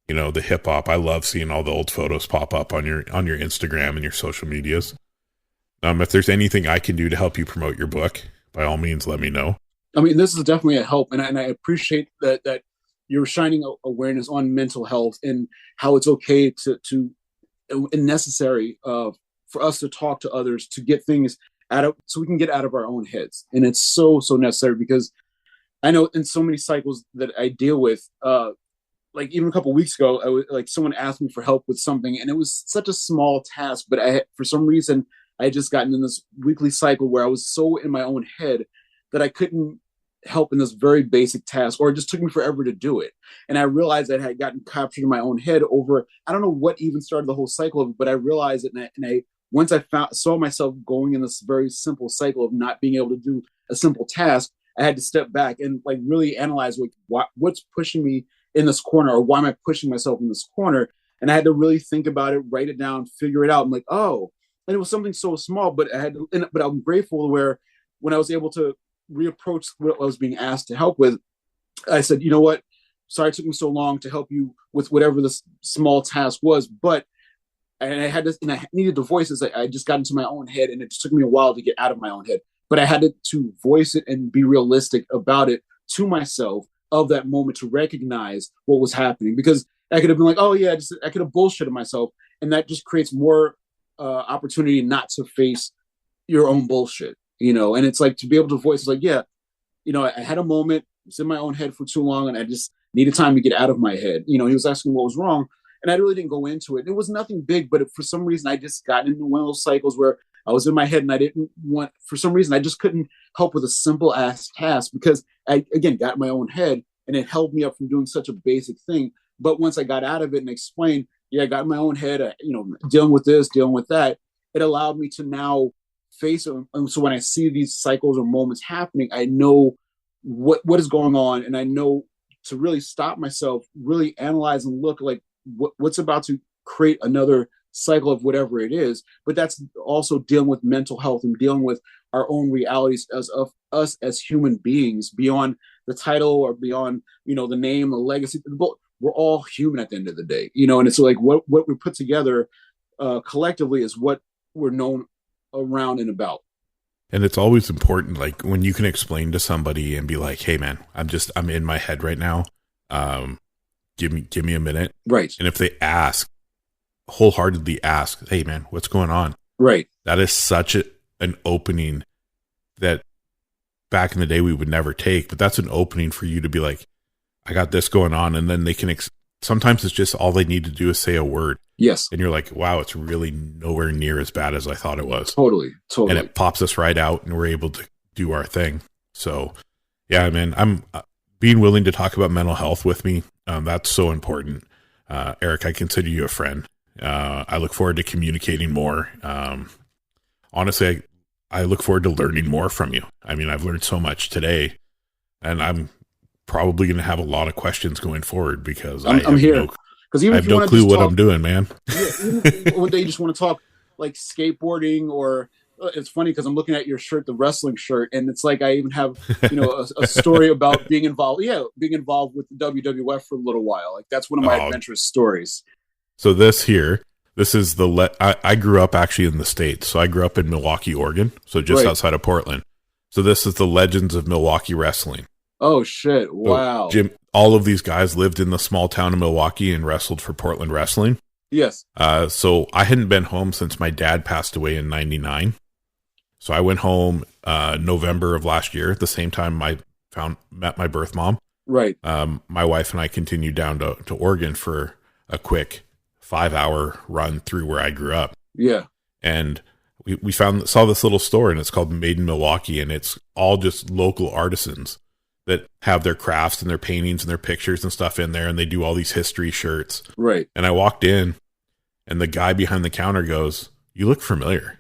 the hip hop. I love seeing all the old photos pop up on your Instagram and your social medias. If there's anything I can do to help you promote your book, by all means, let me know. I mean, this is definitely a help. And I appreciate that you're shining awareness on mental health and how it's okay to and necessary for us to talk to others, to get things so we can get out of our own heads. And it's so necessary, because I know in so many cycles that I deal with, like even a couple of weeks ago, I was like, someone asked me for help with something, and it was such a small task, but for some reason, I had just gotten in this weekly cycle where I was so in my own head that I couldn't help in this very basic task, or it just took me forever to do it. And I realized that I had gotten captured in my own head over, I don't know what even started the whole cycle of it, but I realized it. And I once I saw myself going in this very simple cycle of not being able to do a simple task, I had to step back and like really analyze what's pushing me in this corner, or why am I pushing myself in this corner? And I had to really think about it, write it down, figure it out. I'm like, oh, and it was something so small, but but I'm grateful where when I was able to reapproach what I was being asked to help with, I said, you know what? Sorry it took me so long to help you with whatever this small task was, and I needed to voice it. I just got into my own head, and it just took me a while to get out of my own head. But I had to voice it and be realistic about it to myself of that moment, to recognize what was happening. Because I could have been like, oh yeah, I could have bullshitted myself, and that just creates more opportunity not to face your own bullshit, and it's like to be able to voice, it's like, yeah, I had a moment, it's in my own head for too long, and I just needed time to get out of my head. He was asking what was wrong, and I really didn't go into it. It was nothing big, but for some reason, I just got into one of those cycles where I was in my head and I didn't want, for some reason, I just couldn't help with a simple ass task because I, again, got in my own head and it held me up from doing such a basic thing. But once I got out of it and explained, I got in my own head, dealing with this, dealing with that, it allowed me to now face it. And so when I see these cycles or moments happening, I know what is going on, and I know to really stop myself, really analyze and look like what's about to create another cycle of whatever it is. But that's also dealing with mental health and dealing with our own realities of us as human beings, beyond the title or beyond, the name, the legacy. We're all human at the end of the day, and it's like what we put together collectively is what we're known around and about. And it's always important, like when you can explain to somebody and be like, hey man, I'm in my head right now. Give me a minute. Right. And if they wholeheartedly ask, hey man, what's going on? Right. That is such an opening that back in the day we would never take, but that's an opening for you to be like, I got this going on. And then they can, sometimes it's just all they need to do is say a word. Yes. And you're like, wow, it's really nowhere near as bad as I thought it was. Totally. And it pops us right out and we're able to do our thing. So yeah, man, I'm being willing to talk about mental health with me. That's so important. Eric, I consider you a friend. I look forward to communicating more. Honestly, I look forward to learning more from you. I mean, I've learned so much today, and I'm probably going to have a lot of questions going forward because I'm here. Because even I have no clue what I'm doing, man. Yeah, even one day you just want to talk like skateboarding, or it's funny because I'm looking at your shirt, the wrestling shirt, and it's like I even have a story about being involved with the WWF for a little while. Like that's one of my adventurous stories. So this is I grew up actually in the States. So I grew up in Milwaukee, Oregon, so just outside of Portland. So this is the Legends of Milwaukee Wrestling. Oh shit! Wow. So Jim, all of these guys lived in the small town of Milwaukee and wrestled for Portland Wrestling. Yes. So I hadn't been home since my dad passed away in '99. So I went home November of last year, at the same time I met my birth mom. Right. My wife and I continued down to Oregon for a quick 5-hour run through where I grew up. Yeah. And we saw this little store, and it's called Made in Milwaukee, and it's all just local artisans that have their crafts and their paintings and their pictures and stuff in there, and they do all these history shirts. Right. And I walked in, and the guy behind the counter goes, "You look familiar."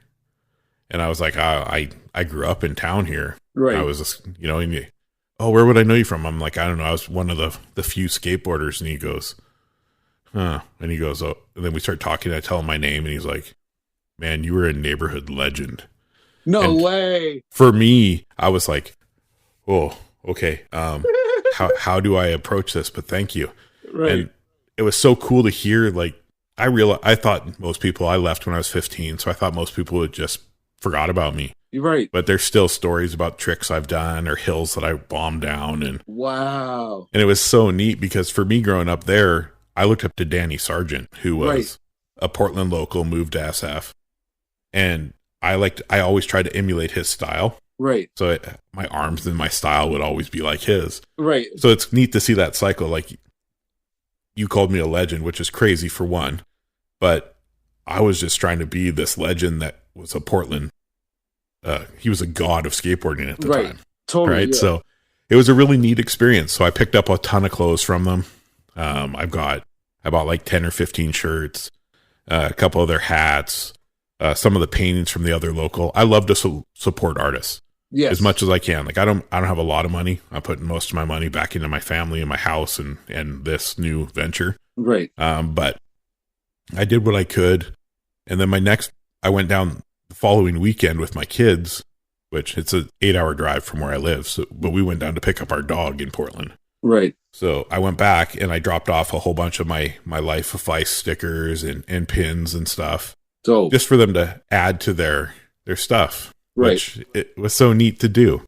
And I was like, I grew up in town here. Right. I was just, where would I know you from? I'm like, I don't know. I was one of the few skateboarders. And he goes, huh. And he goes, oh. And then we start talking. I tell him my name, and he's like, man, you were a neighborhood legend. No way. For me, I was like, oh, okay. How do I approach this? But thank you. Right. And it was so cool to hear. Like, I thought most people, I left when I was 15. So I thought most people would just forgot about me. You're right. But there's still stories about tricks I've done or hills that I bombed down. And wow. And it was so neat because for me growing up there, I looked up to Danny Sargent, who was a Portland local, moved to SF. And I always tried to emulate his style. Right. So my arms and my style would always be like his. Right. So it's neat to see that cycle. Like, you called me a legend, which is crazy for one. But I was just trying to be this legend that was a Portland. He was a god of skateboarding at the time. Totally. Right. Yeah. So it was a really neat experience. So I picked up a ton of clothes from them. I bought like 10 or 15 shirts, a couple of their hats, some of the paintings from the other local. I love to support artists as much as I can. Like I don't have a lot of money. I'm putting most of my money back into my family and my house and this new venture. Right. But I did what I could. And then I went down the following weekend with my kids, which it's an 8-hour drive from where I live. But we went down to pick up our dog in Portland. Right. So I went back and I dropped off a whole bunch of my Life of Phys stickers and pins and stuff. So just for them to add to their stuff, right. Which it was so neat to do.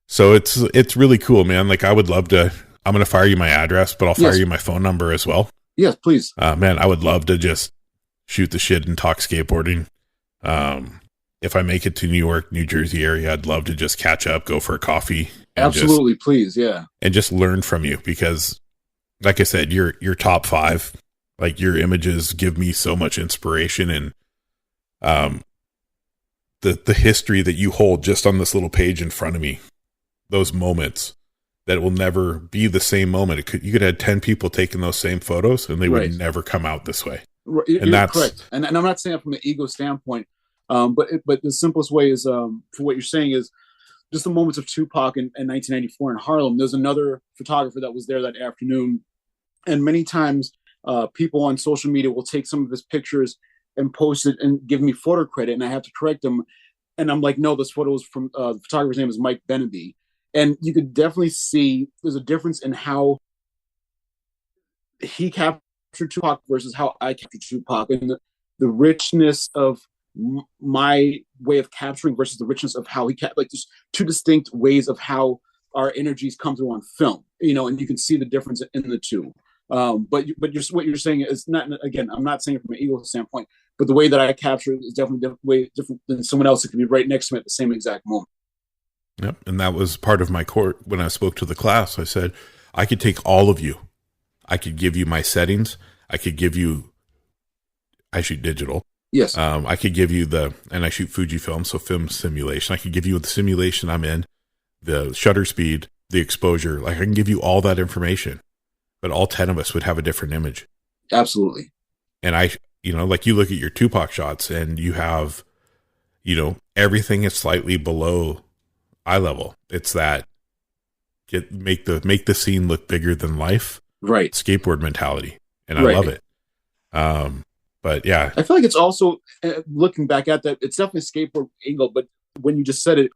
So it's really cool, man. Like I would love to, I'm going to fire you my address, but I'll fire you my phone number as well. Yes, please. Man, I would love to just shoot the shit and talk skateboarding. If I make it to New York, New Jersey area, I'd love to just catch up, go for a coffee. Absolutely, please. Yeah. And just learn from you because, like I said, you're top 5. Like, your images give me so much inspiration, and the history that you hold just on this little page in front of me, those moments that will never be the same moment. You could have 10 people taking those same photos and they would never come out this way. And that's correct. And I'm not saying that from an ego standpoint, but the simplest way is, for what you're saying, is just the moments of Tupac in 1994 in Harlem. There's another photographer that was there that afternoon. And many times people on social media will take some of his pictures and post it and give me photo credit. And I have to correct them. And I'm like, no, this photo is from the photographer's name is Mike Beneby. And you could definitely see there's a difference in how he captured Tupac versus how I captured Tupac, and the richness of my way of capturing versus the richness of how he like there's two distinct ways of how our energies come through on film, and you can see the difference in the two. But what you're saying is not, again, I'm not saying it from an ego standpoint, but the way that I capture it is definitely way different than someone else that can be right next to me at the same exact moment. Yep. And that was part of my court when I spoke to the class. I said, I could take all of you. I could give you my settings. I shoot digital. Yes. I could give you and I shoot Fujifilm, so film simulation. I could give you the simulation I'm in, the shutter speed, the exposure. Like, I can give you all that information, but all 10 of us would have a different image. Absolutely. And like you look at your Tupac shots and you have, everything is slightly below eye level. It's that make the scene look bigger than life. Right. Skateboard mentality. And I love it. But yeah, I feel like it's also, looking back at that, it's definitely a skateboard angle, but when you just said it,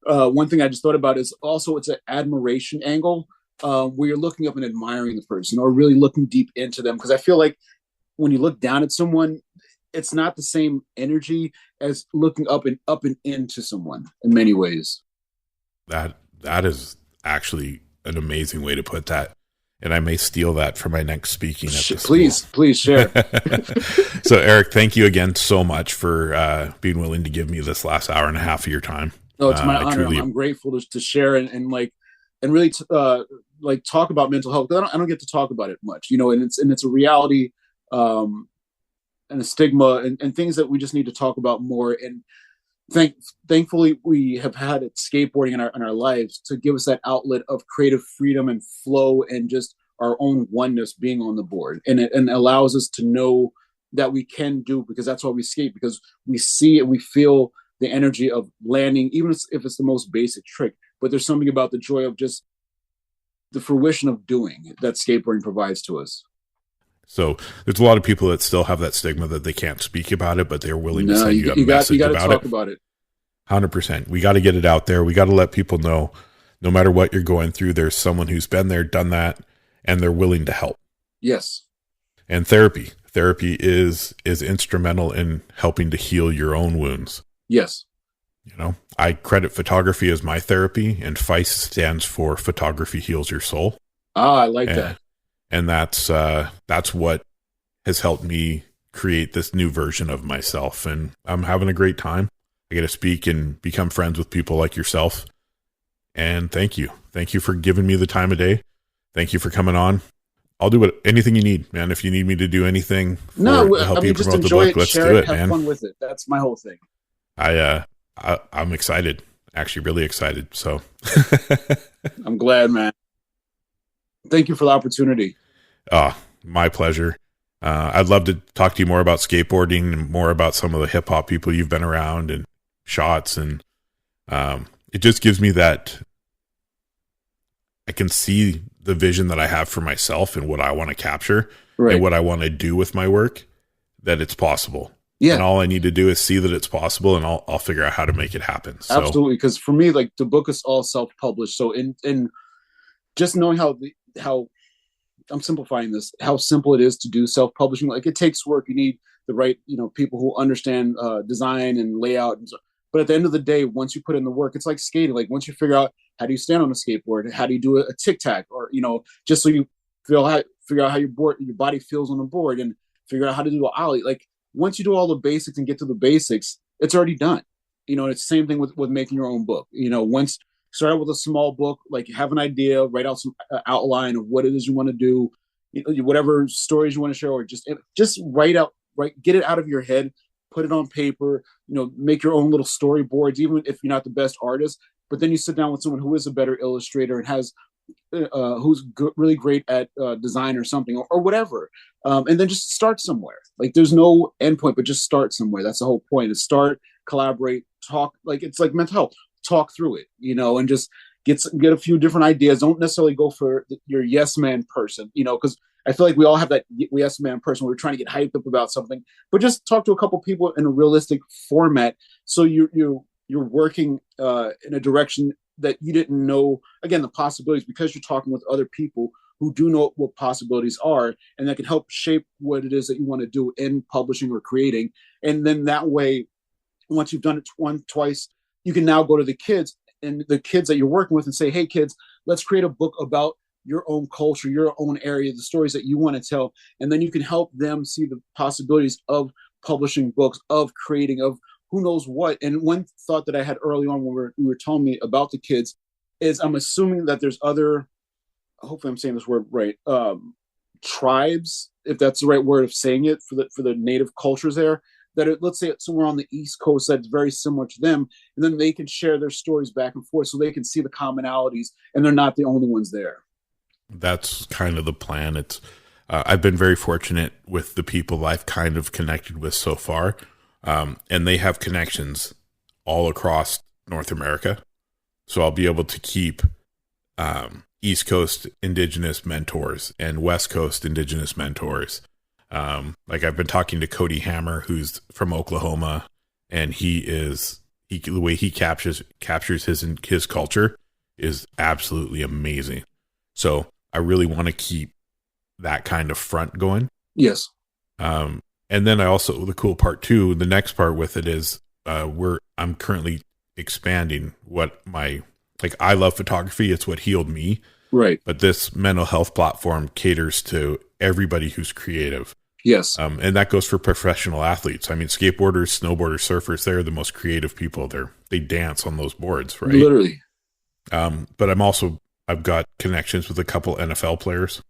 one thing I just thought about is also it's an admiration angle, where you're looking up and admiring the person or really looking deep into them. Because I feel like when you look down at someone, it's not the same energy as looking up and into someone in many ways. That is actually an amazing way to put that. And I may steal that for my next speaking at the Please share. So, Eric, thank you again so much for being willing to give me this last hour and a half of your time. No, it's my honor. I'm grateful to share and really talk about mental health. I don't get to talk about it much, and it's a reality, and a stigma and things that we just need to talk about more. And thankfully, we have had skateboarding in our lives to give us that outlet of creative freedom and flow and just our own oneness being on the board. And it allows us to know that we can do, because that's why we skate, because we see and we feel the energy of landing, even if it's the most basic trick. But there's something about the joy of just the fruition of doing that skateboarding provides to us. So there's a lot of people that still have that stigma that they can't speak about it, but they're willing to send you a message about it. You got to talk about it. 100%. We got to get it out there. We got to let people know, no matter what you're going through, there's someone who's been there, done that, and they're willing to help. Yes. And therapy is instrumental in helping to heal your own wounds. Yes. I credit photography as my therapy, and FICE stands for Photography Heals Your Soul. I like that. And that's what has helped me create this new version of myself. And I'm having a great time. I get to speak and become friends with people like yourself. And thank you. Thank you for giving me the time of day. Thank you for coming on. I'll do anything you need, man. If you need me to do anything to help you promote the book, let's do it, man. Have fun with it. That's my whole thing. I'm excited. Actually, really excited. So I'm glad, man. Thank you for the opportunity. My pleasure. I'd love to talk to you more about skateboarding and more about some of the hip hop people you've been around and shots. And it just gives me that I can see the vision that I have for myself and what I want to capture and what I want to do with my work, that it's possible. Yeah. And all I need to do is see that it's possible, and I'll figure out how to make it happen. So. Absolutely. Because for me, like, the book is all self-published. So in just knowing how I'm simplifying this, how simple it is to do self-publishing. Like, it takes work. You need the right, people who understand design and layout. And so, but at the end of the day, once you put in the work, it's like skating. Like, once you figure out how do you stand on a skateboard, how do you do a tic-tac, or, just so you figure out how your body feels on the board, and figure out how to do an ollie. Like, once you do all the basics and get to the basics, it's already done. It's the same thing with making your own book. Once start out with a small book, like have an idea, write out some outline of what it is you want to do, whatever stories you want to share, or just get it out of your head, put it on paper, make your own little storyboards, even if you're not the best artist. But then you sit down with someone who is a better illustrator and has who's really great at design or something or whatever, and then just start somewhere. Like there's no endpoint, but just start somewhere. That's the whole point: is start, collaborate, talk. Like it's like mental health. Talk through it, and just get a few different ideas. Don't necessarily go for your yes man person, because I feel like we all have that yes man person. We're trying to get hyped up about something, but just talk to a couple people in a realistic format. So you're working in a direction that you didn't know. Again, the possibilities, because you're talking with other people who do know what possibilities are, and that can help shape what it is that you want to do in publishing or creating. And then that way, once you've done it twice, you can now go to the kids and the kids that you're working with and say, hey, kids, let's create a book about your own culture, your own area, the stories that you want to tell. And then you can help them see the possibilities of publishing books, of creating, of who knows what. And one thought that I had early on when you were telling me about the kids is I'm assuming that there's other, hopefully I'm saying this word right, tribes, if that's the right word of saying it, for the native cultures there, that let's say it's somewhere on the East Coast that's very similar to them, and then they can share their stories back and forth so they can see the commonalities, and they're not the only ones there. That's kind of the plan. It's I've been very fortunate with the people I've kind of connected with so far, and they have connections all across North America. So I'll be able to keep East Coast Indigenous mentors and West Coast Indigenous mentors. Like I've been talking to Cody Hammer, who's from Oklahoma, and the way he captures his culture is absolutely amazing. So I really want to keep that kind of front going. Yes. And then the cool part too, the next part with it is, I'm currently expanding I love photography. It's what healed me. Right. But this mental health platform caters to everybody who's creative. Yes. And that goes for professional athletes. I mean, skateboarders, snowboarders, surfers, they're the most creative people. They dance on those boards, right? Literally. But I've got connections with a couple NFL players,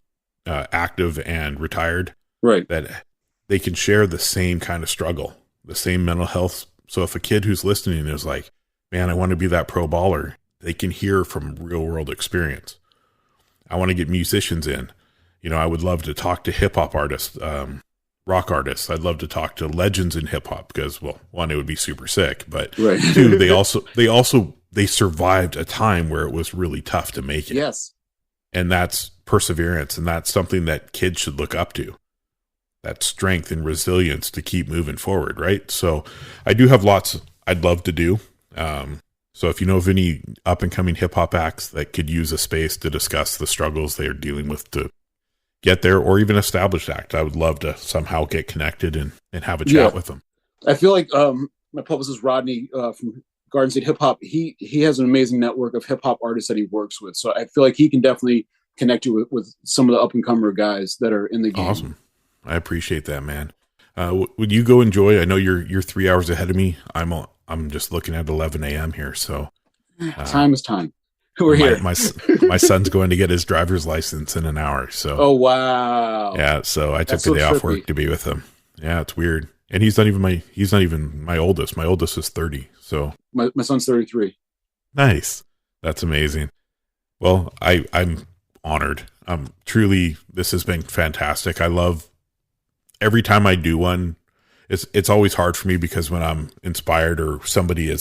active and retired. Right. That they can share the same kind of struggle, the same mental health. So if a kid who's listening is like, man, I want to be that pro baller, they can hear from real world experience. I want to get musicians in. I would love to talk to hip hop artists, rock artists. I'd love to talk to legends in hip hop because, well, one, it would be super sick, but right. Two, they survived a time where it was really tough to make it. Yes. And that's perseverance. And that's something that kids should look up to, that strength and resilience to keep moving forward. Right. So I do have lots I'd love to do. So if you know of any up and coming hip hop acts that could use a space to discuss the struggles they are dealing with to get there, or even established act, I would love to somehow get connected and have a chat with them. I feel like my publicist Rodney from Garden State Hip Hop, he has an amazing network of hip hop artists that he works with. So I feel like he can definitely connect you with some of the up and comer guys that are in the game. Awesome. I appreciate that, man. Would you go enjoy? I know you're 3 hours ahead of me. I'm just looking at 11 a.m. here. So time is time. We're here. My son's going to get his driver's license in an hour. So, oh wow, yeah. So I took the day off work to be with him. Yeah, it's weird. And he's not even my oldest. My oldest is 30. So my son's 33. Nice. That's amazing. Well, I'm honored. Truly, this has been fantastic. I love every time I do one. It's always hard for me because when I'm inspired or somebody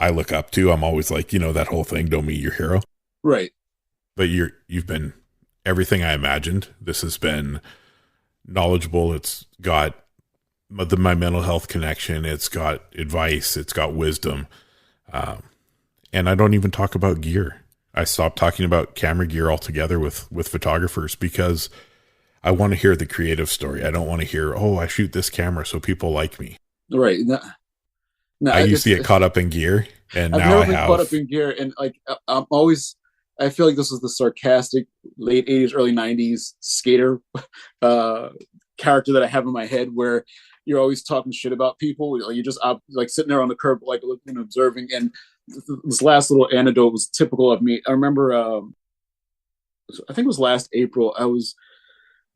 I look up to, I'm always like, that whole thing, don't meet your hero. Right. But you've been everything I imagined. This has been knowledgeable. It's got my mental health connection. It's got advice. It's got wisdom. And I don't even talk about gear. I stopped talking about camera gear altogether with photographers because I want to hear the creative story. I don't want to hear, oh, I shoot this camera so people like me. Right. No, I used to get caught up in gear, and I've now never I been have. caught up in gear, and like I feel like this is the sarcastic late 80s, early 90s skater character that I have in my head, where you're always talking shit about people. You're just like sitting there on the curb, like looking, observing. And this last little anecdote was typical of me. I remember, I think it was last April. I was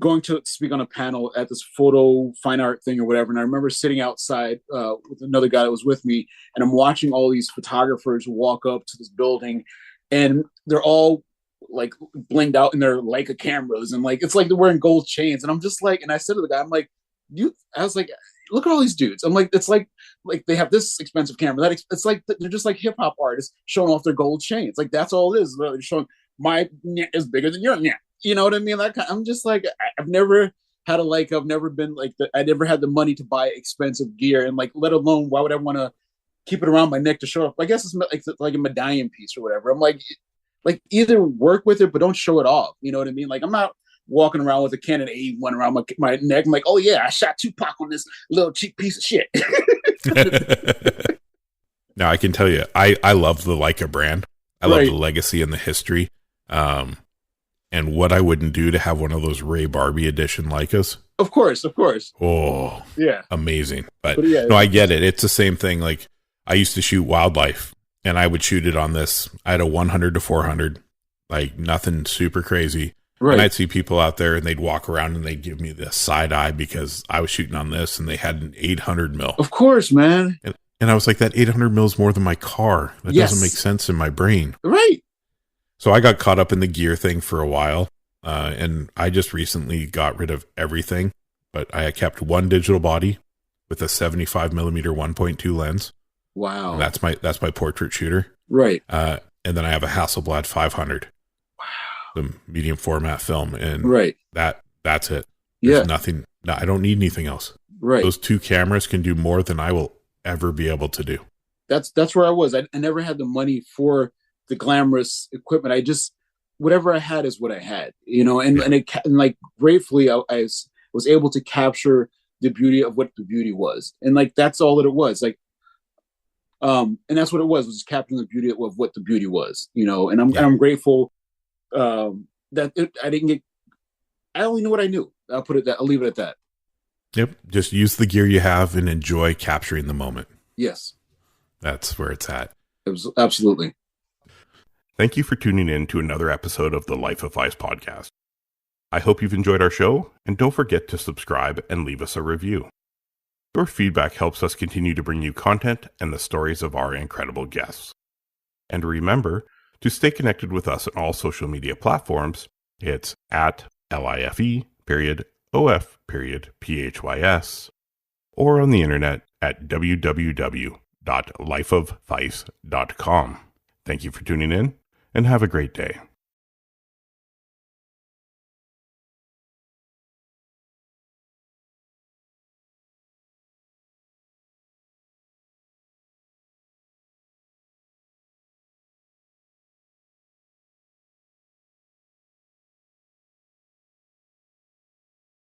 going to speak on a panel at this photo fine art thing or whatever. And I remember sitting outside with another guy that was with me, and I'm watching all these photographers walk up to this building, and they're all like blinged out in their Leica cameras, and like it's like they're wearing gold chains. And I'm just like, and I said to the guy, I'm like, I was like, look at all these dudes. I'm like, it's like they have this expensive camera. It's like they're just like hip hop artists showing off their gold chains. Like that's all it is. They're showing my neck is bigger than your neck. You know what I mean? I'm just like, I've never had a Leica. I've never been like, I never had the money to buy expensive gear, and like, let alone why would I want to keep it around my neck to show off? I guess it's like a medallion piece or whatever. I'm like either work with it, but don't show it off. You know what I mean? Like I'm not walking around with a Canon A1 around my neck. I'm like, oh yeah, I shot Tupac on this little cheap piece of shit. Now I can tell you, I love the Leica brand. I love the legacy and the history. And what I wouldn't do to have one of those Ray Barbie edition Leicas. Of course. Oh, yeah. Amazing. But yeah, no, I get it. It's the same thing. Like I used to shoot wildlife, and I would shoot it on this. I had a 100 to 400, like nothing super crazy. Right. And I'd see people out there, and they'd walk around and they'd give me the side eye because I was shooting on this, and they had an 800 mil. Of course, man. And I was like, that 800 mil is more than my car. That doesn't make sense in my brain. Right. So I got caught up in the gear thing for a while, and I just recently got rid of everything, but I kept one digital body with a 75 millimeter 1.2 lens. Wow. And that's my portrait shooter. Right. And then I have a Hasselblad 500. Wow. The medium format film. And that's it. There's nothing. No, I don't need anything else. Right. Those two cameras can do more than I will ever be able to do. That's where I was. I never had the money for the glamorous equipment. I just, whatever I had is what I had, you know, and like gratefully I was able to capture the beauty of what the beauty was. And like, that's all that it was. Like, and that's what it was capturing the beauty of what the beauty was, you know, and I'm grateful, that I only knew what I knew. I'll leave it at that. Yep. Just use the gear you have and enjoy capturing the moment. Yes. That's where it's at. Absolutely. Thank you for tuning in to another episode of the Life of Phys Podcast. I hope you've enjoyed our show, and don't forget to subscribe and leave us a review. Your feedback helps us continue to bring you content and the stories of our incredible guests. And remember to stay connected with us on all social media platforms. It's at LIFE_OF_PHYS, or on the internet at www.lifeofphys.com. Thank you for tuning in, and have a great day.